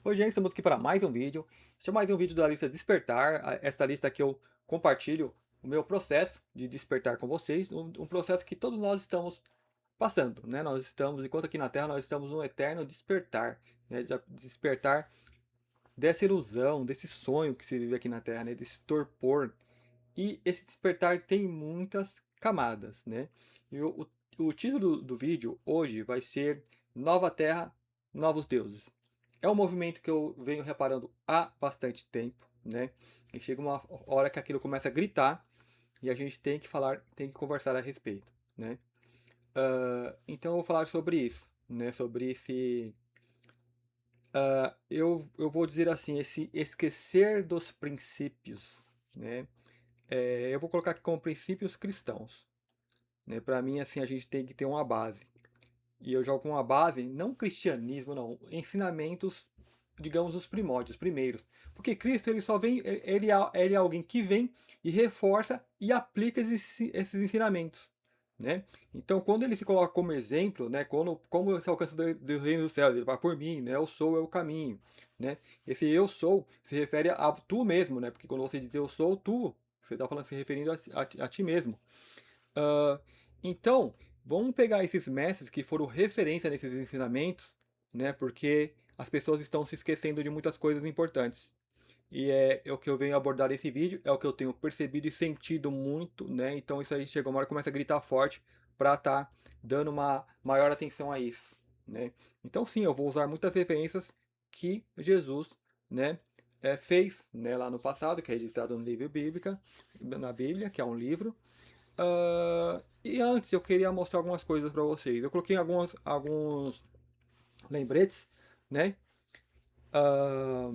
Oi, gente, estamos aqui para mais um vídeo. Este é mais um vídeo da lista Despertar. Esta lista que eu compartilho o meu processo de despertar com vocês, um processo que todos nós estamos passando, né? Nós estamos, enquanto aqui na Terra, nós estamos no eterno despertar, né? Despertar dessa ilusão, desse sonho que se vive aqui na Terra, né? Desse torpor. E esse despertar tem muitas camadas, né? E o título do vídeo hoje vai ser Nova Terra, Novos Deuses. É um movimento que eu venho reparando há bastante tempo, né? E chega uma hora que aquilo começa a gritar e a gente tem que falar, tem que conversar a respeito, né? Então eu vou falar sobre isso, né? Sobre esse, eu vou dizer assim, esse esquecer dos princípios, né? Eu vou colocar aqui como princípios cristãos, né? Para mim, assim, a gente tem que ter uma base. E eu jogo uma base, não cristianismo, não, ensinamentos, digamos, os primórdios, primeiros. Porque Cristo, ele só vem, ele é alguém que vem e reforça e aplica esses ensinamentos, né? Então, quando ele se coloca como exemplo, né, como se alcança do reino dos céus, ele vai por mim, né? Eu sou, é o caminho, né? Esse eu sou se refere a tu mesmo, né? Porque quando você diz eu sou, tu, você está falando se referindo a ti mesmo. Ah, então, vamos pegar esses mestres que foram referência nesses ensinamentos, né? Porque as pessoas estão se esquecendo de muitas coisas importantes. E é o que eu venho abordar nesse vídeo, é o que eu tenho percebido e sentido muito, né? Então isso aí chega uma hora que começa a gritar forte para estar dando uma maior atenção a isso, né? Então sim, eu vou usar muitas referências que Jesus, né, fez, né, lá no passado, que é registrado no livro bíblica, na Bíblia, que é um livro, e antes eu queria mostrar algumas coisas para vocês. Eu coloquei alguns lembretes, né? Ah,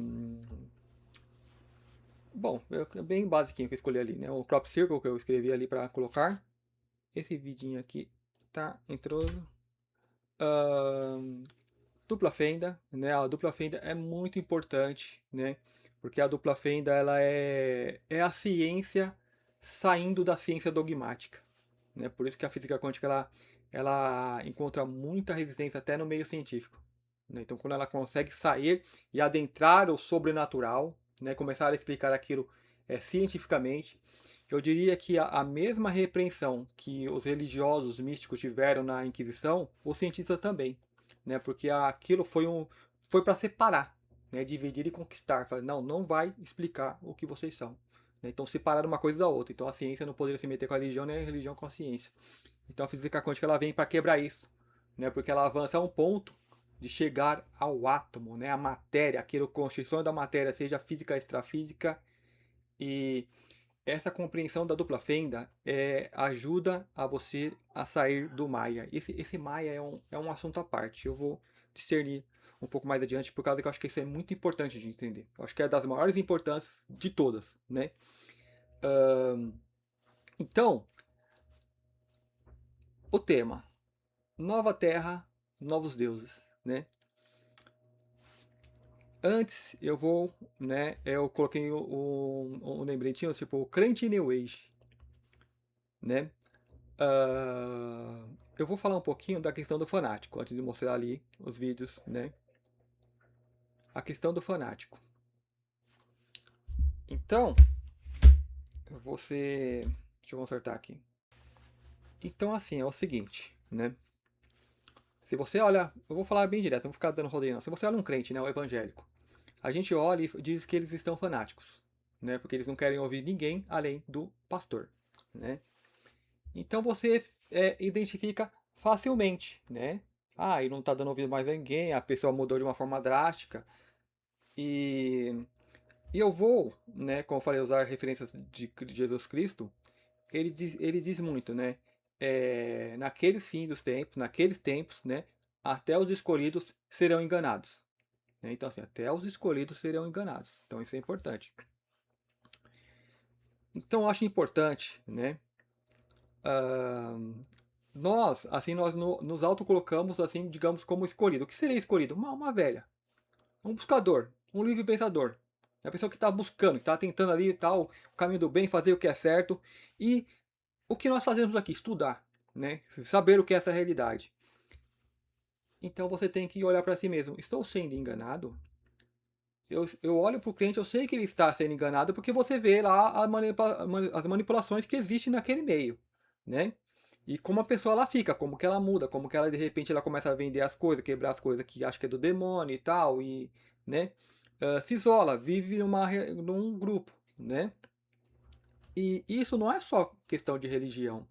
bom, é bem basiquinho que eu escolhi ali, né? O crop circle que eu escrevi ali para colocar. Esse vidinho aqui tá entrou. Ah, dupla fenda, né? A dupla fenda é muito importante, né? Porque a dupla fenda ela é a ciência saindo da ciência dogmática, né? Por isso que a física quântica ela encontra muita resistência até no meio científico, né? Então, quando ela consegue sair e adentrar o sobrenatural, né? Começar a explicar aquilo cientificamente, eu diria que a mesma repreensão que os religiosos místicos tiveram na Inquisição, os cientistas também, né? Porque aquilo foi para separar, né? Dividir e conquistar. Falar, não, não vai explicar o que vocês são. Né? Então separaram uma coisa da outra. Então a ciência não poderia se meter com a religião, nem a religião com a ciência. Então a física quântica ela vem para quebrar isso, né? Porque ela avança a um ponto de chegar ao átomo, né? A matéria, aquela constituição da matéria, seja física, extrafísica, e essa compreensão da dupla fenda ajuda a você a sair do Maia. Esse Maia é um assunto à parte. Eu vou discernir um pouco mais adiante, por causa que eu acho que isso é muito importante de entender. Eu acho que é das maiores importâncias de todas, né? Então, o tema: Nova Terra, Novos Deuses, né? Antes, né? Eu coloquei um lembretinho, tipo, crente New Age, né? Eu vou falar um pouquinho da questão do fanático, antes de mostrar ali os vídeos, né? A questão do fanático. Então, você. Deixa eu consertar aqui. Então, assim, é o seguinte, né? Se você olha. Eu vou falar bem direto, não vou ficar dando rodeio, não. Se você olha um crente, né? O evangélico. A gente olha e diz que eles estão fanáticos, né? Porque eles não querem ouvir ninguém além do pastor, né? Então você identifica facilmente, né? Ah, e não está dando ouvido mais a ninguém, a pessoa mudou de uma forma drástica. E, e eu vou, né, como eu falei, usar referências de Jesus Cristo. Ele diz muito, né? Naqueles fins dos tempos, naqueles tempos, né? Até os escolhidos serão enganados. Né? Então, assim, até os escolhidos serão enganados. Então, isso é importante. Então, eu acho importante, né? ah, nós nos autocolocamos, assim, digamos, como escolhido. O que seria escolhido? Uma velha, um buscador, um livre pensador. É a pessoa que está buscando, que está tentando ali tal, o caminho do bem, fazer o que é certo. E o que nós fazemos aqui? Estudar, né? Saber o que é essa realidade. Então você tem que olhar para si mesmo. Estou sendo enganado? eu olho para o cliente, eu sei que ele está sendo enganado, porque você vê lá as manipulações que existem naquele meio, né? E como a pessoa ela fica, como que ela muda, como que ela de repente ela começa a vender as coisas, quebrar as coisas que acha que é do demônio e tal, e, né? Se isola, vive num grupo, né? E isso não é só questão de religião,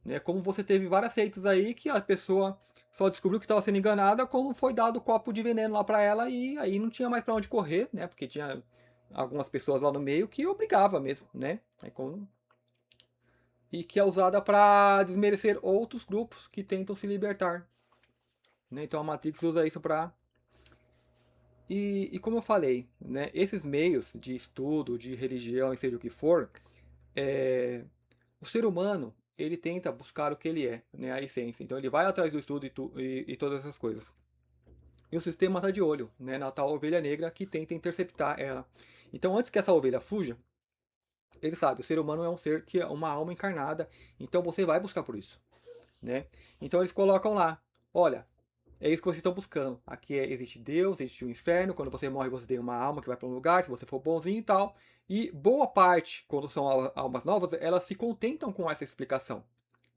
né? Como você teve várias seitas aí que a pessoa só descobriu que estava sendo enganada quando foi dado o copo de veneno lá para ela e aí não tinha mais para onde correr, né? Porque tinha algumas pessoas lá no meio que obrigava mesmo, né? E que é usada para desmerecer outros grupos que tentam se libertar, né? Então a Matrix usa isso para e como eu falei, né? Esses meios de estudo, de religião, e seja o que for, é, o ser humano ele tenta buscar o que ele é, né? A essência. Então ele vai atrás do estudo e todas essas coisas. E o sistema está de olho, né, na tal ovelha negra que tenta interceptar ela. Então, antes que essa ovelha fuja, ele sabe, o ser humano é um ser que é uma alma encarnada, então você vai buscar por isso, né? Então eles colocam lá, olha, é isso que vocês estão buscando. Aqui existe Deus, existe o inferno, quando você morre você tem uma alma que vai para um lugar, se você for bonzinho e tal. E boa parte, quando são almas novas, elas se contentam com essa explicação.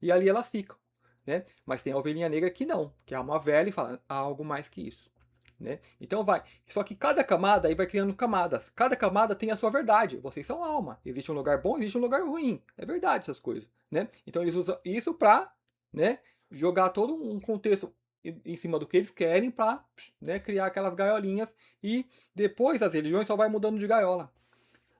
E ali elas ficam, né? Mas tem a ovelhinha negra que não, que é uma velha e fala, há algo mais que isso. Né? Então vai. Só que cada camada aí vai criando camadas. Cada camada tem a sua verdade. Vocês são alma. Existe um lugar bom, existe um lugar ruim. É verdade essas coisas, né? Então eles usam isso para, né, jogar todo um contexto em cima do que eles querem para, né, criar aquelas gaiolinhas e depois as religiões só vai mudando de gaiola.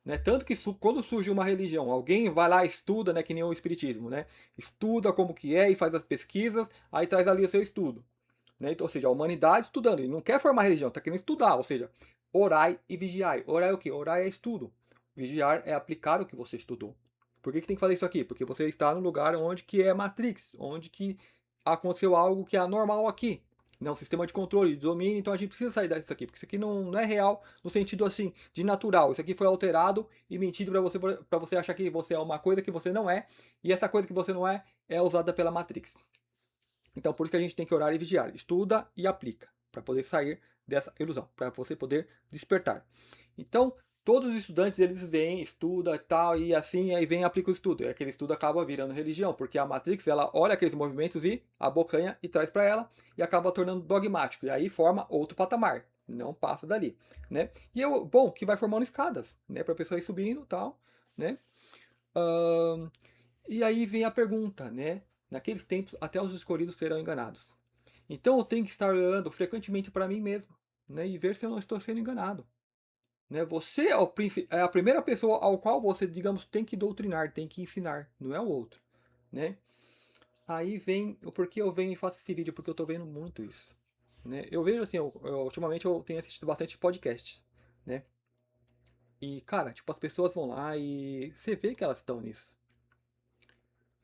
Né? Tanto que quando surge uma religião, alguém vai lá e estuda, né, que nem o espiritismo, né? Estuda como que é e faz as pesquisas, aí traz ali o seu estudo. Né? Então, ou seja, a humanidade estudando, ele não quer formar religião, está querendo estudar, ou seja, orai e vigiai. Orai é o quê? Orai é estudo. Vigiar é aplicar o que você estudou. Por que tem que fazer isso aqui? Porque você está no lugar onde que é Matrix, onde que aconteceu algo que é anormal aqui. Não, sistema de controle, de domínio, então a gente precisa sair disso aqui, porque isso aqui não é real no sentido assim, de natural. Isso aqui foi alterado e mentido para você achar que você é uma coisa que você não é, e essa coisa que você não é usada pela Matrix. Então, por isso que a gente tem que orar e vigiar. Estuda e aplica, para poder sair dessa ilusão, para você poder despertar. Então, todos os estudantes, eles vêm, estudam e tal, e assim, aí vem e aplica o estudo. E aquele estudo acaba virando religião, porque a Matrix, ela olha aqueles movimentos e abocanha e traz para ela, e acaba tornando dogmático. E aí forma outro patamar, não passa dali, né? E é bom que vai formando escadas, né, para a pessoa ir subindo e tal, né? Ahn, e aí vem a pergunta, né? Naqueles tempos, até os escolhidos serão enganados. Então eu tenho que estar olhando frequentemente para mim mesmo, né? E ver se eu não estou sendo enganado. Né? Você é, é a primeira pessoa ao qual você, digamos, tem que doutrinar, tem que ensinar, não é o outro. Né? Aí vem o porquê eu venho e faço esse vídeo, porque eu estou vendo muito isso. Né? Eu vejo assim, ultimamente eu tenho assistido bastante podcasts. Né? E, cara, tipo, as pessoas vão lá e você vê que elas estão nisso.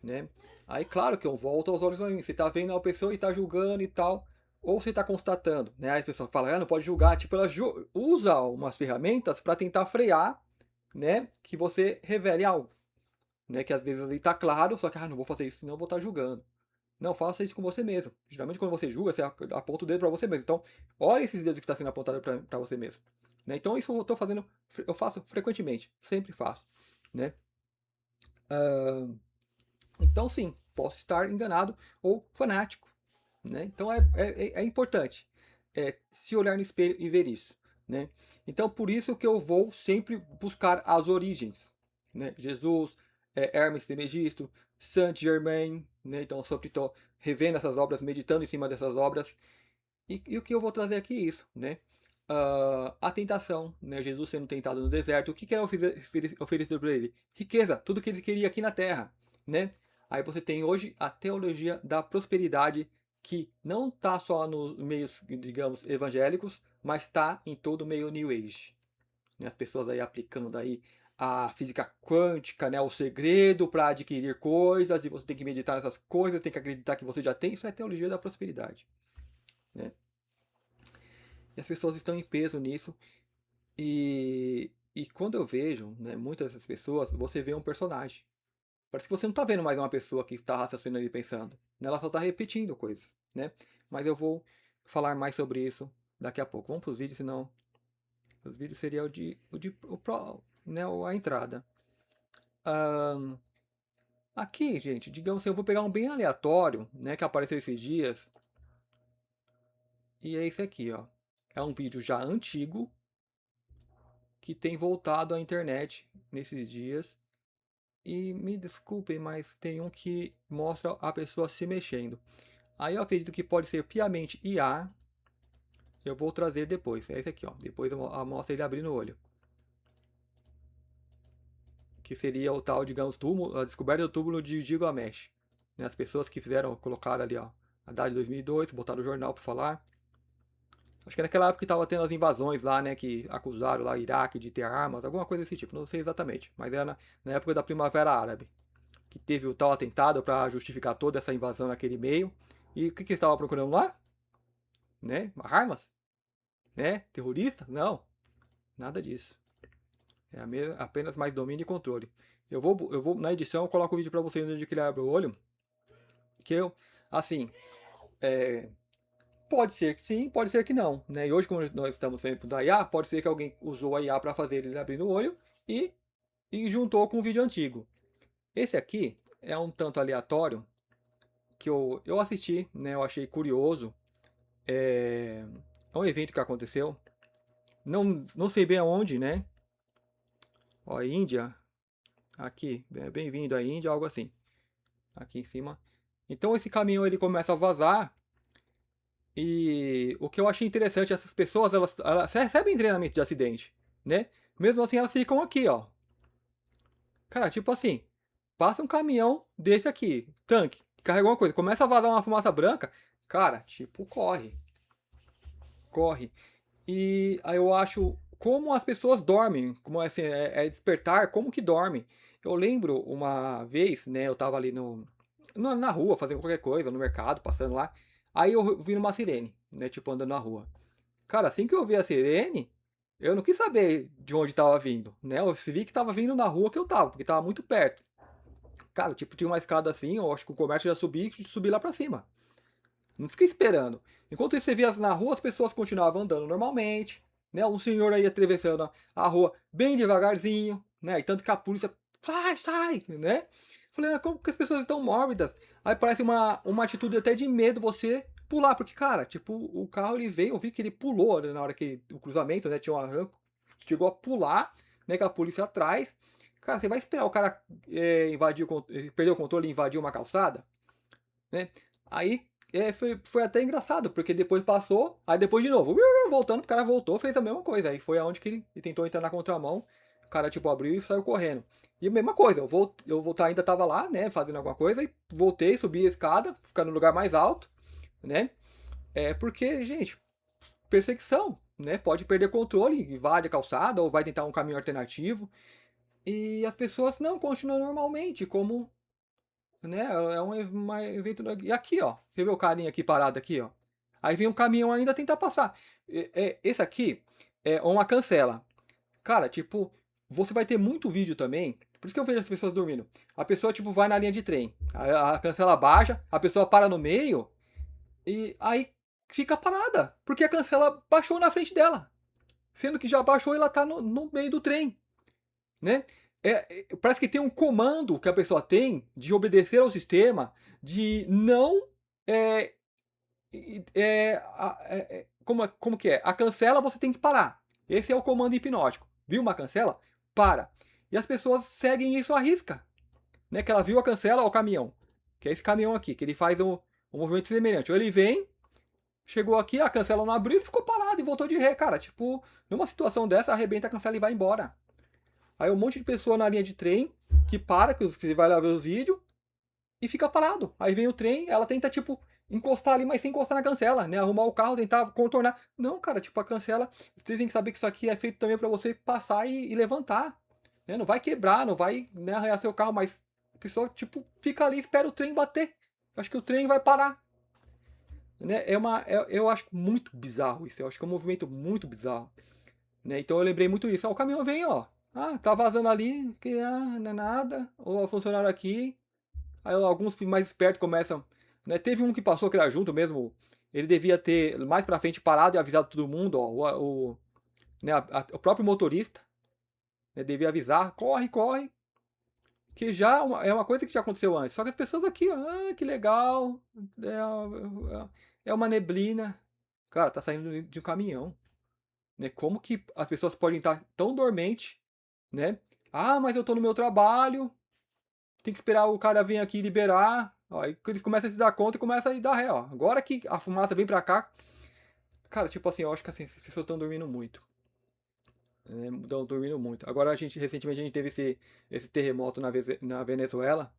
Né? Aí, claro que eu volto aos olhos para mim. Você tá vendo a pessoa e tá julgando e tal, ou você tá constatando, né? Aí a pessoa fala, não pode julgar. Tipo, ela usa umas ferramentas para tentar frear, né? Que você revele algo, né? Que às vezes ali tá claro, só que, não vou fazer isso, senão eu vou estar julgando. Não, faça isso com você mesmo. Geralmente quando você julga, você aponta o dedo para você mesmo. Então, olha esses dedos que está sendo apontado para você mesmo. Né? Então, isso eu tô fazendo, eu faço frequentemente, sempre faço, né? Uh, Então, sim, posso estar enganado ou fanático. Né? Então, é importante se olhar no espelho e ver isso. Né? Então, por isso que eu vou sempre buscar as origens. Né? Jesus, Hermes Trismegisto, Saint-Germain. Né? Então, eu sempre estou revendo essas obras, meditando em cima dessas obras. E o que eu vou trazer aqui é isso. Né? A tentação, né? Jesus sendo tentado no deserto, o que era oferecido para ele? Riqueza, tudo que ele queria aqui na terra, né? Aí você tem hoje a teologia da prosperidade, que não está só nos meios, digamos, evangélicos, mas está em todo o meio New Age. Né? As pessoas aí aplicando daí a física quântica, né? O segredo para adquirir coisas, e você tem que meditar nessas coisas, tem que acreditar que você já tem, isso é teologia da prosperidade. Né? E as pessoas estão em peso nisso. E quando eu vejo, né, muitas dessas pessoas, você vê um personagem. Parece que você não está vendo mais uma pessoa que está raciocinando e pensando. Né? Ela só está repetindo coisas. Né? Mas eu vou falar mais sobre isso daqui a pouco. Vamos para os vídeos, senão Os vídeos seria né, a entrada. Ahn, Aqui, gente, digamos assim, eu vou pegar um bem aleatório, né, que apareceu esses dias. E é esse aqui, ó. É um vídeo já antigo que tem voltado à internet nesses dias. E me desculpem, mas tem um que mostra a pessoa se mexendo. Aí eu acredito que pode ser piamente IA. Eu vou trazer depois. É esse aqui, ó. Depois eu mostro ele abrindo o olho. Que seria o tal, digamos, túmulo, a descoberta do túmulo de Gilgamesh. Né? As pessoas que fizeram, colocaram ali, ó, a data de 2002, botaram no jornal para falar. Acho que naquela época que estava tendo as invasões lá, né, que acusaram lá o Iraque de ter armas, alguma coisa desse tipo, não sei exatamente, mas era na época da Primavera Árabe, que teve o tal atentado para justificar toda essa invasão naquele meio. E o que eles estavam procurando lá? Né? Armas? Né? Terrorista? Não, nada disso. É apenas mais domínio e controle. Eu vou na edição, eu coloco o vídeo para vocês antes de que ele abra o olho. Que eu, assim, é, pode ser que sim, pode ser que não. Né? E hoje, como nós estamos sempre da IA, pode ser que alguém usou a IA para fazer ele abrir no olho e, e juntou com o vídeo antigo. Esse aqui é um tanto aleatório que eu assisti, né? Eu achei curioso. É um evento que aconteceu. Não sei bem aonde, né? Ó, Índia. Aqui, bem-vindo à Índia, algo assim. Aqui em cima. Então esse caminhão ele começa a vazar. E o que eu achei interessante, essas pessoas, elas recebem treinamento de acidente, né? Mesmo assim, elas ficam aqui, ó. Cara, tipo assim, passa um caminhão desse aqui, tanque, que carregou uma coisa, começa a vazar uma fumaça branca, cara, tipo, corre. Corre. E aí eu acho como as pessoas dormem, como assim, é despertar, como que dorme. Eu lembro uma vez, né, eu tava ali na rua, fazendo qualquer coisa, no mercado, passando lá. Aí eu vi uma sirene, né, tipo, andando na rua. Cara, assim que eu vi a sirene, eu não quis saber de onde tava vindo, né? Eu vi que tava vindo na rua que eu tava, porque tava muito perto. Cara, tipo, tinha uma escada assim, eu acho que o comércio já subi lá pra cima. Não fiquei esperando. Enquanto você via na rua, as pessoas continuavam andando normalmente, né? Um senhor aí atravessando a rua bem devagarzinho, né? E tanto que a polícia, sai, sai, né? Falei, como que as pessoas estão mórbidas? Aí parece uma atitude até de medo você pular, porque, cara, tipo, o carro ele veio, eu vi que ele pulou, né, na hora que o cruzamento, né? Tinha um arranco, chegou a pular, né? Com a polícia atrás. Cara, você vai esperar o cara perder o controle e invadir uma calçada? Né? Aí foi até engraçado, porque depois passou, aí depois de novo, voltando, o cara voltou, fez a mesma coisa. Aí foi aonde que ele tentou entrar na contramão, o cara tipo abriu e saiu correndo. E a mesma coisa, eu voltar ainda tava lá, né, fazendo alguma coisa, e voltei, subi a escada, ficar no lugar mais alto, né? É porque, gente, perseguição, né? Pode perder controle, invade a calçada ou vai tentar um caminho alternativo. E as pessoas não continuam normalmente, como né? É um evento. E aqui, ó. Você vê o carinha aqui parado aqui, ó. Aí vem um caminhão ainda tentar passar. Esse aqui é uma cancela. Cara, tipo, você vai ter muito vídeo também. Por isso que eu vejo as pessoas dormindo. A pessoa, tipo, vai na linha de trem. A cancela baixa, a pessoa para no meio e aí fica parada. Porque a cancela baixou na frente dela. Sendo que já baixou e ela tá no meio do trem, né? Parece que tem um comando que a pessoa tem de obedecer ao sistema, de não. É, como que é? A cancela você tem que parar. Esse é o comando hipnótico. Viu uma cancela? Para. E as pessoas seguem isso à risca. Né? Que ela viu a cancela, ó, o caminhão. Que é esse caminhão aqui, que ele faz um movimento semelhante. Ou ele vem, chegou aqui, a cancela não abriu, ele ficou parado e voltou de ré. Cara, tipo, numa situação dessa, arrebenta a cancela e vai embora. Aí um monte de pessoa na linha de trem que para, que você vai lá ver os vídeos, e fica parado. Aí vem o trem, ela tenta, tipo, encostar ali, mas sem encostar na cancela, né? Arrumar o carro, tentar contornar. Não, cara, tipo, a cancela, vocês têm que saber que isso aqui é feito também para você passar e levantar. Né? Não vai quebrar, não vai, né, arranhar seu carro, mas a pessoa, tipo, fica ali e espera o trem bater. Acho que o trem vai parar. Né? Eu acho muito bizarro isso. Eu acho que é um movimento muito bizarro. Né? Então eu lembrei muito isso. Ó, o caminhão vem, ó. Ah, tá vazando ali, que não é nada. Ou o funcionário aqui. Aí alguns mais espertos começam. Né? Teve um que passou que era junto mesmo. Ele devia ter mais pra frente parado e avisado todo mundo. Ó, né? O próprio motorista, né, devia avisar, corre, corre, que já é uma coisa que já aconteceu antes. Só que as pessoas aqui, que legal, é uma neblina. Cara, tá saindo de um caminhão, né? Como que as pessoas podem estar tão dormente, né? Ah, mas eu tô no meu trabalho, tem que esperar o cara vir aqui liberar. Ó, aí eles começam a se dar conta e começam a dar ré, ó. Agora que a fumaça vem pra cá, cara, tipo assim, eu acho que assim, as pessoas estão dormindo muito. Né? Estão dormindo muito. Agora recentemente a gente teve esse terremoto na Venezuela,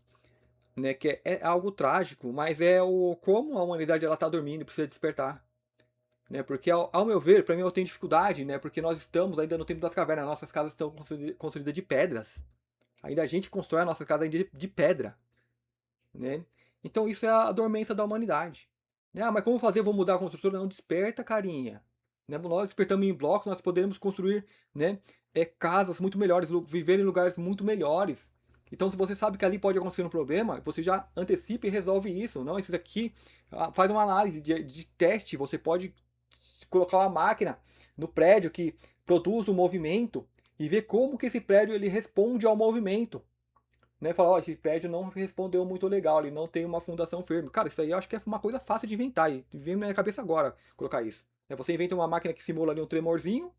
né? Que é algo trágico, mas é o como a humanidade ela tá dormindo e precisa despertar. Né? Porque ao meu ver, para mim eu tenho dificuldade, né? Porque nós estamos ainda no tempo das cavernas, nossas casas estão construídas de pedras. Ainda a gente constrói a nossa casa de pedra, né? Então isso é a dormência da humanidade. Né? Ah, mas como fazer? Vou mudar a construção? Não, desperta, carinha. Né? Nós despertamos em blocos, nós podemos construir, né, casas muito melhores, viver em lugares muito melhores. Então, se você sabe que ali pode acontecer um problema, você já antecipa e resolve isso. Não, isso daqui faz uma análise de teste. Você pode colocar uma máquina no prédio que produz o movimento e ver como que esse prédio ele responde ao movimento. Né, falar, ó, esse prédio não respondeu muito legal, ele não tem uma fundação firme. Cara, isso aí eu acho que é uma coisa fácil de inventar, e vem na minha cabeça agora colocar isso. Né, você inventa uma máquina que simula ali um tremorzinho,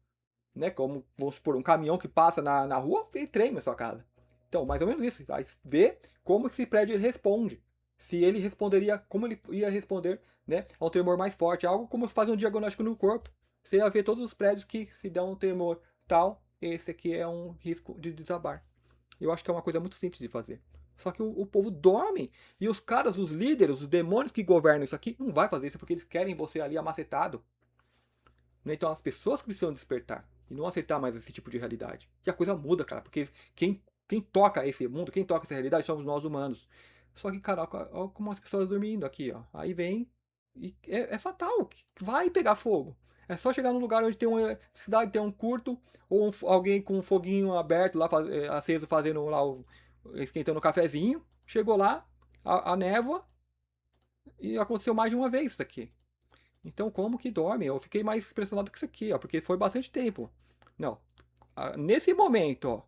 né, como, vamos supor, um caminhão que passa na rua e treme a sua casa. Então, mais ou menos isso. Aí vê como esse prédio ele responde. Se ele responderia, como ele ia responder, né, a um tremor mais forte. Algo como se faz um diagnóstico no corpo. Você ia ver todos os prédios que se der um tremor tal, esse aqui é um risco de desabar. Eu acho que é uma coisa muito simples de fazer. Só que o povo dorme. E os caras, os líderes, os demônios que governam isso aqui, não vai fazer isso porque eles querem você ali amacetado. Né? Então as pessoas precisam despertar. E não aceitar mais esse tipo de realidade. E a coisa muda, cara. Porque quem toca esse mundo, quem toca essa realidade somos nós humanos. Só que, cara, olha como as pessoas dormindo aqui, ó. Aí vem e é fatal. Vai pegar fogo. É só chegar num lugar onde tem uma eletricidade, tem um curto, ou alguém com um foguinho aberto lá, aceso, fazendo lá, esquentando o cafezinho. Chegou lá, a névoa, e aconteceu mais de uma vez isso aqui. Então, como que dorme? Eu fiquei mais impressionado com isso aqui, ó, porque foi bastante tempo. Não, nesse momento, ó,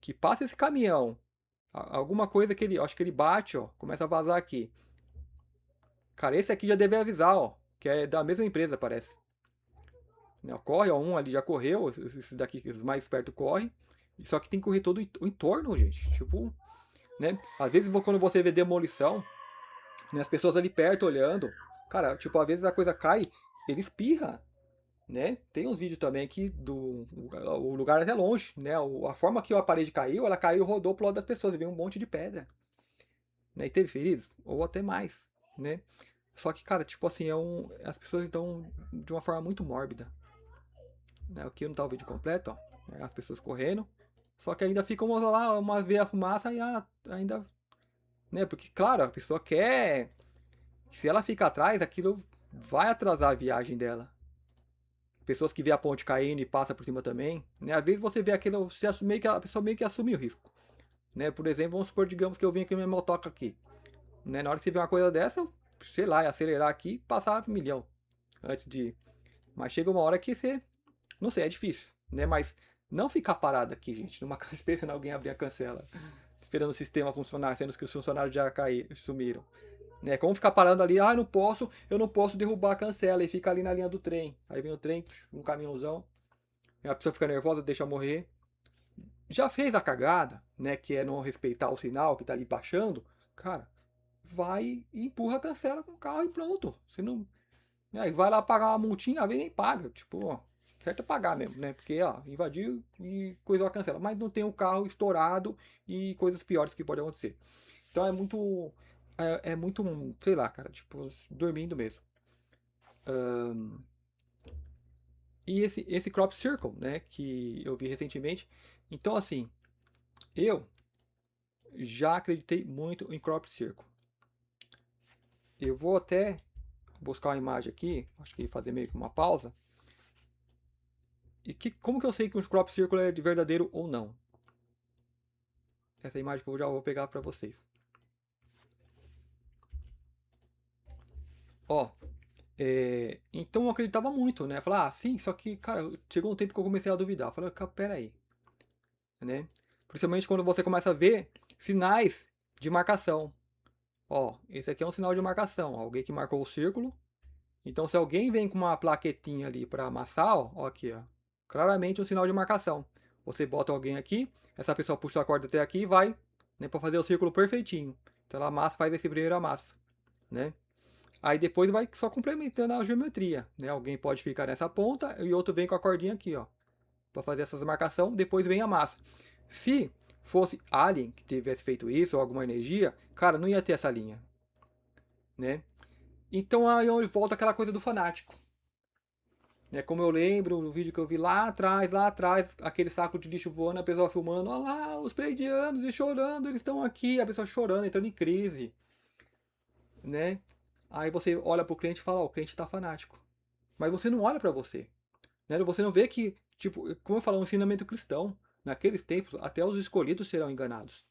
que passa esse caminhão, alguma coisa que ele, acho que ele bate, ó, começa a vazar aqui. Cara, esse aqui já deve avisar, ó, que é da mesma empresa, parece. Né, corre, ó, um ali já correu, esse daqui, os mais perto corre. Só que tem que correr todo o entorno, gente. Tipo, né? Às vezes quando você vê demolição, né, as pessoas ali perto olhando, cara, tipo, às vezes a coisa cai, ele espirra. Né? Tem uns vídeos também que o lugar é até longe, né? A forma que a parede caiu, ela caiu e rodou pro lado das pessoas, e veio um monte de pedra. Né? E teve feridos, ou até mais, né? Só que, cara, tipo assim, as pessoas estão de uma forma muito mórbida. Né? Aqui não tá o vídeo completo, ó. As pessoas correndo. Só que ainda ficam lá, uma vê a fumaça e ainda. Né? Porque, claro, a pessoa quer. Se ela fica atrás, aquilo vai atrasar a viagem dela. Pessoas que vê a ponte caindo e passa por cima também, né? Às vezes você vê aquilo, a pessoa meio que assume o risco, né? Por exemplo, vamos supor, digamos que eu vim aqui na minha motoca aqui, né? Na hora que você vê uma coisa dessa, eu, sei lá, acelerar aqui e passar um milhão antes de ir. Mas chega uma hora que você, não sei, é difícil, né? Mas não ficar parado aqui, gente, numa casa esperando alguém abrir a cancela, esperando o sistema funcionar, sendo que os funcionários já caíram, sumiram. Né? Como ficar parando ali, eu não posso derrubar a cancela e fica ali na linha do trem. Aí vem o trem, um caminhãozão, a pessoa fica nervosa, deixa morrer. Já fez a cagada, né, que é não respeitar o sinal que tá ali baixando, cara, vai e empurra a cancela com o carro e pronto. Você não, né, vai lá pagar uma multinha, às vezes nem paga, tipo, ó, certo é pagar mesmo, né? Porque, ó, invadiu e coisou a cancela, mas não tem o carro estourado e coisas piores que podem acontecer. Então é muito, sei lá, cara, tipo, dormindo mesmo. E esse crop circle, né, que eu vi recentemente. Então, assim, eu já acreditei muito em crop circle. Eu vou até buscar uma imagem aqui, acho que fazer meio que uma pausa. E como que eu sei que um crop circle é de verdadeiro ou não? Essa imagem que eu já vou pegar para vocês. Ó, Então eu acreditava muito, né? Falar, ah, sim, só que, cara, chegou um tempo que eu comecei a duvidar. Eu falei, cara, peraí, né? Principalmente quando você começa a ver sinais de marcação. Ó, esse aqui é um sinal de marcação. Alguém que marcou o círculo. Então, se alguém vem com uma plaquetinha ali para amassar, ó aqui, ó, claramente um sinal de marcação. Você bota alguém aqui, essa pessoa puxa a corda até aqui e vai, né, para fazer o círculo perfeitinho. Então, ela amassa, faz esse primeiro amasso, né? Aí depois vai só complementando a geometria, né? Alguém pode ficar nessa ponta e outro vem com a cordinha aqui, ó, para fazer essas marcações. Depois vem a massa. Se fosse Alien que tivesse feito isso ou alguma energia, cara, não ia ter essa linha, né? Então aí é onde volta aquela coisa do fanático. É como eu lembro no vídeo que eu vi lá atrás, aquele saco de lixo voando, a pessoa filmando, olha lá, os pleidianos e chorando, eles estão aqui, a pessoa chorando, entrando em crise, né? Aí você olha pro cliente e fala, ó, o cliente tá fanático. Mas você não olha para você, né? Você não vê que, tipo, como eu falo, é um ensinamento cristão. Naqueles tempos, até os escolhidos serão enganados,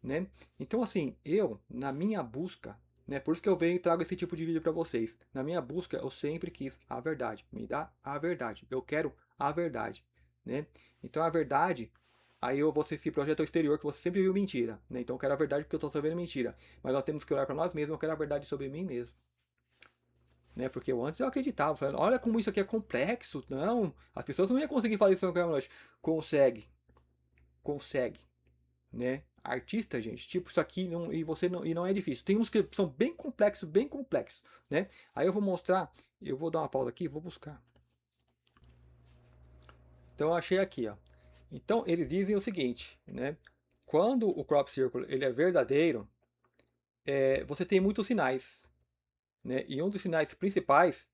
né? Então, assim, eu, na minha busca, né? Por isso que eu venho e trago esse tipo de vídeo para vocês. Na minha busca, eu sempre quis a verdade. Me dá a verdade. Eu quero a verdade, né? Então, a verdade, aí eu vou ser esse projeto exterior que você sempre viu mentira, né? Então, eu quero a verdade porque eu estou sabendo mentira. Mas nós temos que olhar para nós mesmos, eu quero a verdade sobre mim mesmo. Né? Porque eu antes eu acreditava, falando, olha como isso aqui é complexo. Não, as pessoas não iam conseguir fazer isso no noite. Consegue, consegue, né? Artista, gente, tipo isso aqui não, e você não, e não é difícil. Tem uns que são bem complexos, né? Aí eu vou mostrar, eu vou dar uma pausa aqui, vou buscar. Então eu achei aqui, ó. Então eles dizem o seguinte, né? Quando o crop circle ele é verdadeiro, você tem muitos sinais, né? E um dos sinais principais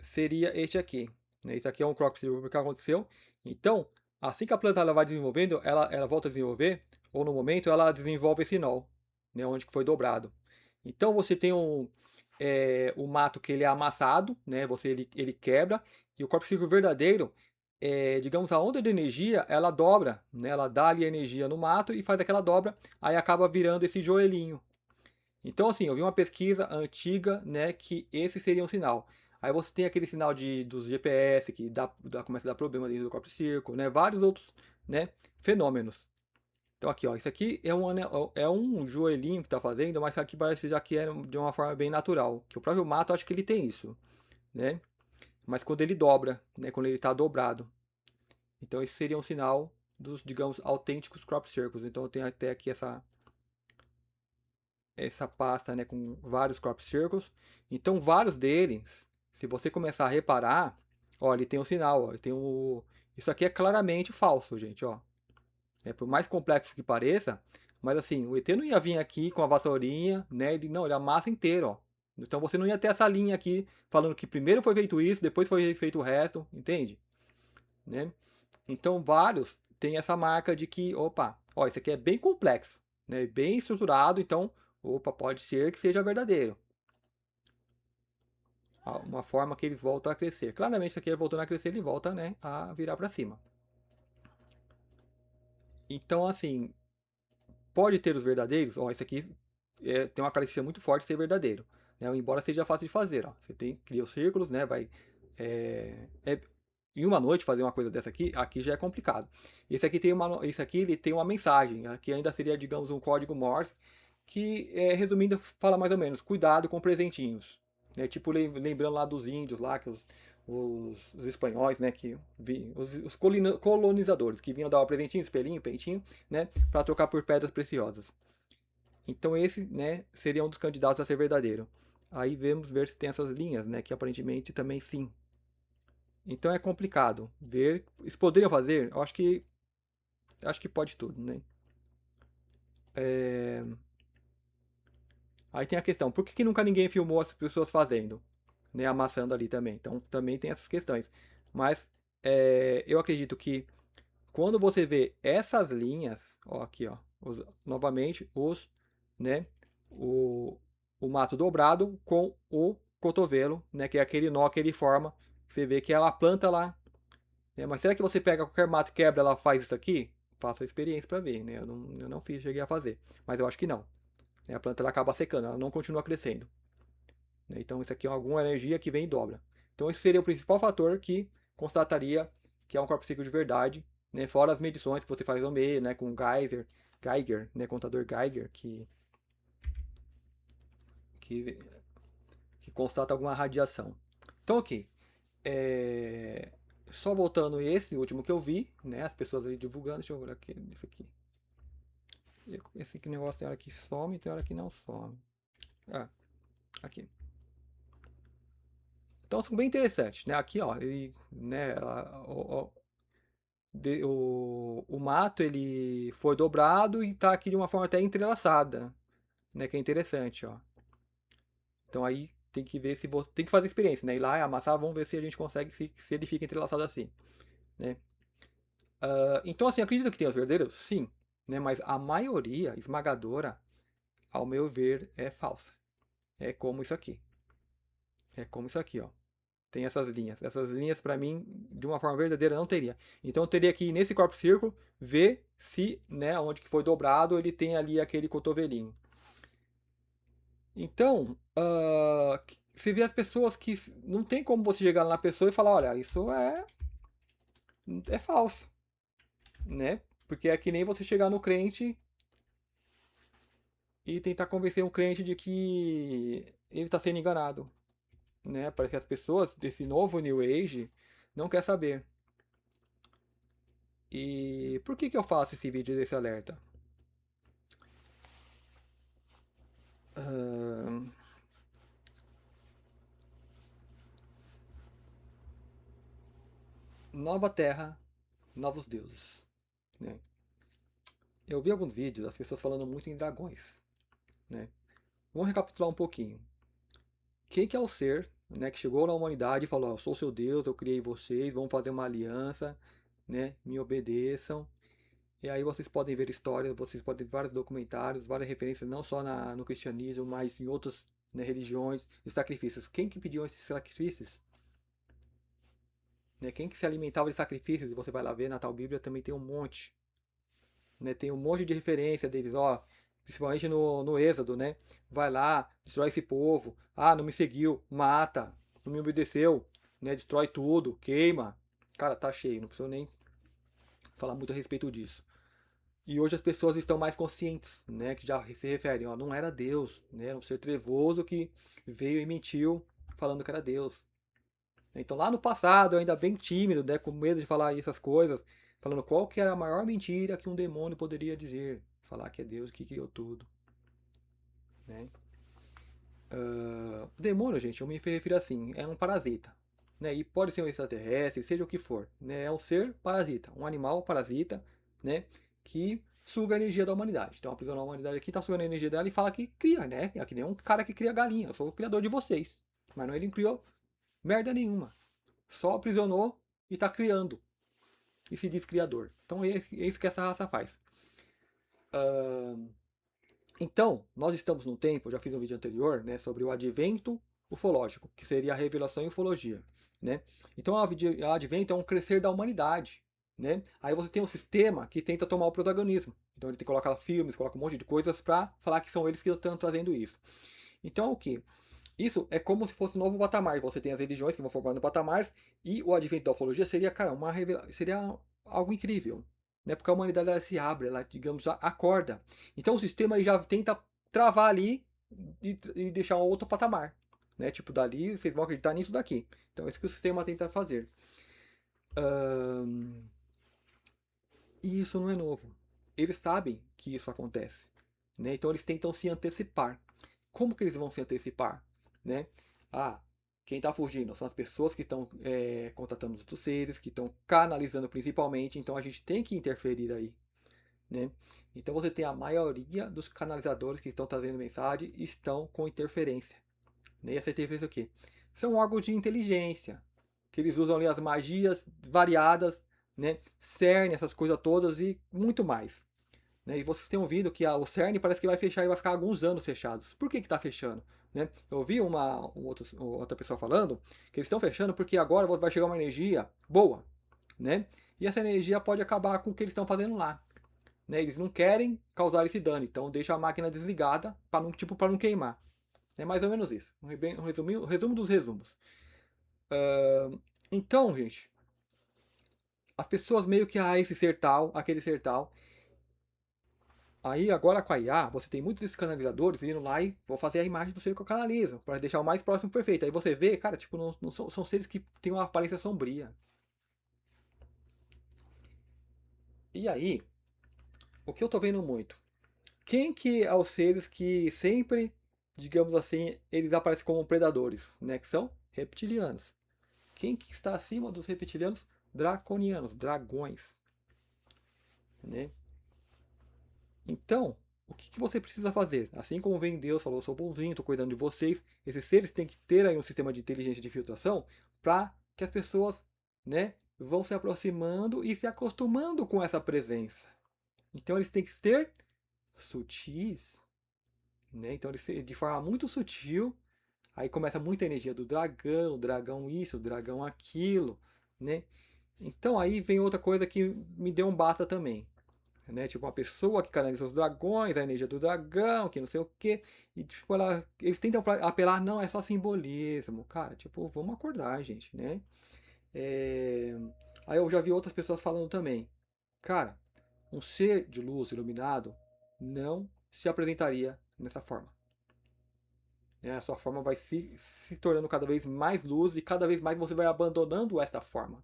seria este aqui, né? Isso aqui é um crop circle que aconteceu. Então, assim que a planta ela vai desenvolvendo, ela volta a desenvolver, ou no momento ela desenvolve esse nó, né? Onde foi dobrado. Então você tem o mato que ele é amassado, né? Ele quebra, e o crop circle verdadeiro, digamos, a onda de energia, ela dobra, né? Ela dá ali energia no mato e faz aquela dobra, aí acaba virando esse joelhinho. Então, assim, eu vi uma pesquisa antiga, né, que esse seria um sinal. Aí você tem aquele sinal dos GPS, que começa a dar problema dentro do crop circle, né, vários outros, né, fenômenos. Então aqui, ó, isso aqui é um joelhinho que está fazendo, mas aqui parece já que é de uma forma bem natural, que o próprio mato acho que ele tem isso, né? Mas quando ele dobra, né, quando ele está dobrado. Então esse seria um sinal dos, digamos, autênticos crop circles. Então eu tenho até aqui essa pasta, né, com vários crop circles. Então, vários deles, se você começar a reparar, ó, ele tem um sinal, ó, ele tem um... Isso aqui é claramente falso, gente, ó. Por mais complexo que pareça, mas assim, o ET não ia vir aqui com a vassourinha, né? Ele amassa inteiro, ó. Então você não ia ter essa linha aqui falando que primeiro foi feito isso, depois foi feito o resto, entende? Né? Então vários têm essa marca de que, opa, ó, isso aqui é bem complexo, né? Bem estruturado, então, opa, pode ser que seja verdadeiro. Uma forma que eles voltam a crescer. Claramente, isso aqui voltando a crescer, ele volta, né, a virar para cima. Então, assim, pode ter os verdadeiros. Ó, esse aqui tem uma característica muito forte de ser verdadeiro, né? Embora seja fácil de fazer. Ó. Você cria os círculos, né? Em uma noite fazer uma coisa dessa aqui já é complicado. Esse aqui ele tem uma mensagem, aqui ainda seria, digamos, um código Morse, que, resumindo, fala mais ou menos, cuidado com presentinhos. Né? Tipo, lembrando lá dos índios, lá, que os espanhóis, né, os colonizadores, que vinham dar um presentinho, espelhinho, peitinho, né, para trocar por pedras preciosas. Então esse, né, seria um dos candidatos a ser verdadeiro. Aí vamos ver se tem essas linhas, né, que aparentemente também sim. Então é complicado ver. Eles poderiam fazer? Eu acho que pode tudo, né? É... Aí tem a questão, por que nunca ninguém filmou as pessoas fazendo? Né, amassando ali também. Então também tem essas questões. Mas eu acredito que quando você vê essas linhas, ó, aqui, ó, novamente né, o, o mato dobrado com o cotovelo, né, que é aquele nó que ele forma. Você vê que ela planta lá. Né, mas será que você pega qualquer mato, quebra, ela faz isso aqui? Faça a experiência para ver, né? Eu não fiz, cheguei a fazer, mas eu acho que não. A planta ela acaba secando, ela não continua crescendo. né? Então isso aqui é alguma energia que vem e dobra. Então esse seria o principal fator que constataria que é um corpo psíquico de verdade, né? Fora as medições que você faz no meio, né? Com Geiger, né? Contador Geiger, que, que constata alguma radiação. Então, ok. É, só voltando esse último que eu vi, né? As pessoas ali divulgando. Deixa eu ver aqui, isso aqui. Esse negócio tem hora que some, tem hora que não some. Ah, aqui. Então são bem interessantes, né? Aqui, ó, ele, né, o mato ele foi dobrado e tá aqui de uma forma até entrelaçada, né? Que é interessante, ó. Então aí tem que ver se você tem que fazer experiência, né? Ir lá e amassar, vamos ver se a gente consegue se ele fica entrelaçado assim, né? Então assim, acredito que tem os verdadeiros, sim, né? Mas a maioria esmagadora, ao meu ver, é falsa. É como isso aqui. É como isso aqui, ó. Tem essas linhas. Essas linhas, para mim, de uma forma verdadeira, não teria. Então, eu teria que ir nesse corpo círculo, ver se, né, onde que foi dobrado, ele tem ali aquele cotovelinho. Então, você vê as pessoas que não tem como você chegar lá na pessoa e falar, olha, isso é falso, né? Porque é que nem você chegar no crente e tentar convencer um crente de que ele está sendo enganado, né? Parece que as pessoas desse novo New Age não quer saber. E por que eu faço esse vídeo desse alerta? Ahn, Nova Terra, novos deuses, né? Eu vi alguns vídeos, as pessoas falando muito em dragões, né? Vamos recapitular um pouquinho. Quem que é o ser, né, que chegou na humanidade e falou: "Eu sou seu Deus, eu criei vocês, vamos fazer uma aliança, né? Me obedeçam." E aí vocês podem ver histórias, vocês podem ver vários documentários, várias referências, não só no cristianismo, mas em outras, né, religiões e sacrifícios. Quem que pediu esses sacrifícios? Né? Quem que se alimentava de sacrifícios? E você vai lá ver na tal Bíblia também tem um monte. Né? Tem um monte de referência deles, ó, principalmente no Êxodo, né? Vai lá, destrói esse povo. Ah, não me seguiu, mata, não me obedeceu, né? Destrói tudo, queima. Cara, tá cheio, não preciso nem falar muito a respeito disso. E hoje as pessoas estão mais conscientes, né? Que já se referem, ó, não era Deus, né? Era um ser trevoso que veio e mentiu falando que era Deus. Então lá no passado, eu ainda bem tímido, né, com medo de falar essas coisas, falando qual que era a maior mentira que um demônio poderia dizer. Falar que é Deus que criou tudo. Né? O demônio, gente, eu me refiro assim, é um parasita. Né? E pode ser um extraterrestre, seja o que for. Né? É um ser parasita, um animal parasita, né? Que suga a energia da humanidade. Então aprisiona a humanidade aqui, está sugando a energia dela e fala que cria, né? É que nem um cara que cria galinha. Eu sou o criador de vocês. Mas não, ele não criou merda nenhuma. Só aprisionou e está criando. E se diz criador. Então é isso que essa raça faz. Então, nós estamos num tempo, eu já fiz um vídeo anterior, né, sobre o advento ufológico, que seria a revelação em ufologia. Né? Então, o advento é um crescer da humanidade. Né? Aí você tem um sistema que tenta tomar o protagonismo. Então, ele coloca filmes, coloca um monte de coisas para falar que são eles que estão trazendo isso. Então, o que? Isso é como se fosse um novo patamar. Você tem as religiões que vão formando patamares e o advento da ufologia seria, cara, seria algo incrível, né? Porque a humanidade ela se abre, ela, digamos, acorda. Então o sistema já tenta travar ali e deixar um outro patamar, né? Tipo, dali vocês vão acreditar nisso daqui. Então é isso que o sistema tenta fazer. E isso não é novo. Eles sabem que isso acontece, né? Então eles tentam se antecipar. Como que eles vão se antecipar, né? Ah, quem está fugindo são as pessoas que estão contatando os outros seres, que estão canalizando principalmente. Então a gente tem que interferir aí, né? Então você tem a maioria dos canalizadores que estão trazendo mensagem estão com interferência. Né? E essa interferência é o quê? São órgãos de inteligência, que eles usam ali as magias variadas, né? CERN, essas coisas todas e muito mais. Né? E vocês têm ouvido que o CERN parece que vai fechar e vai ficar alguns anos fechados. Por que está fechando? Né? Eu ouvi outra pessoa falando que eles estão fechando porque agora vai chegar uma energia boa. Né? E essa energia pode acabar com o que eles estão fazendo lá. Né? Eles não querem causar esse dano, então deixa a máquina desligada para não, tipo, para não queimar. É mais ou menos isso. Um resumo dos resumos. Então, gente, as pessoas meio que, esse ser tal, aquele ser tal. Aí agora com a IA, você tem muitos desses canalizadores indo lá e vou fazer a imagem do ser que eu canalizo, para deixar o mais próximo perfeito. Aí você vê, cara, tipo, não são seres que têm uma aparência sombria. E aí, o que eu tô vendo muito? Quem que é os seres que sempre, digamos assim, eles aparecem como predadores, né? Que são reptilianos. Quem que está acima dos reptilianos? Draconianos, dragões, né? Então, o que, que você precisa fazer? Assim como vem Deus, falou, eu sou bonzinho, estou cuidando de vocês, esses seres têm que ter aí um sistema de inteligência de filtração para que as pessoas, né, vão se aproximando e se acostumando com essa presença. Então eles têm que ser sutis, né? Então eles de forma muito sutil, aí começa muita energia do dragão, o dragão isso, o dragão aquilo, né? Então aí vem outra coisa que me deu um basta também, né? Tipo, uma pessoa que canaliza os dragões, a energia do dragão, que não sei o quê. E, tipo, eles tentam apelar, não, é só simbolismo. Cara, tipo, vamos acordar, gente, né? É... Aí eu já vi outras pessoas falando também. Cara, um ser de luz iluminado não se apresentaria nessa forma. Né? A sua forma vai se tornando cada vez mais luz e cada vez mais você vai abandonando essa forma.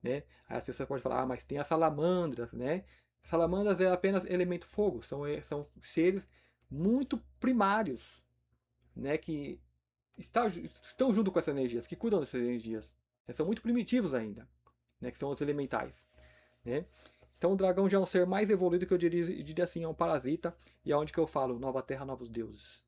Né? Aí as pessoas podem falar, mas tem as salamandras, né? Salamandras é apenas elemento fogo, são seres muito primários, né? Que estão junto com essas energias, que cuidam dessas energias. Né? São muito primitivos ainda, né? Que são os elementais, né? Então o dragão já é um ser mais evoluído que eu diria assim, é um parasita, e é onde que eu falo, nova terra, novos deuses.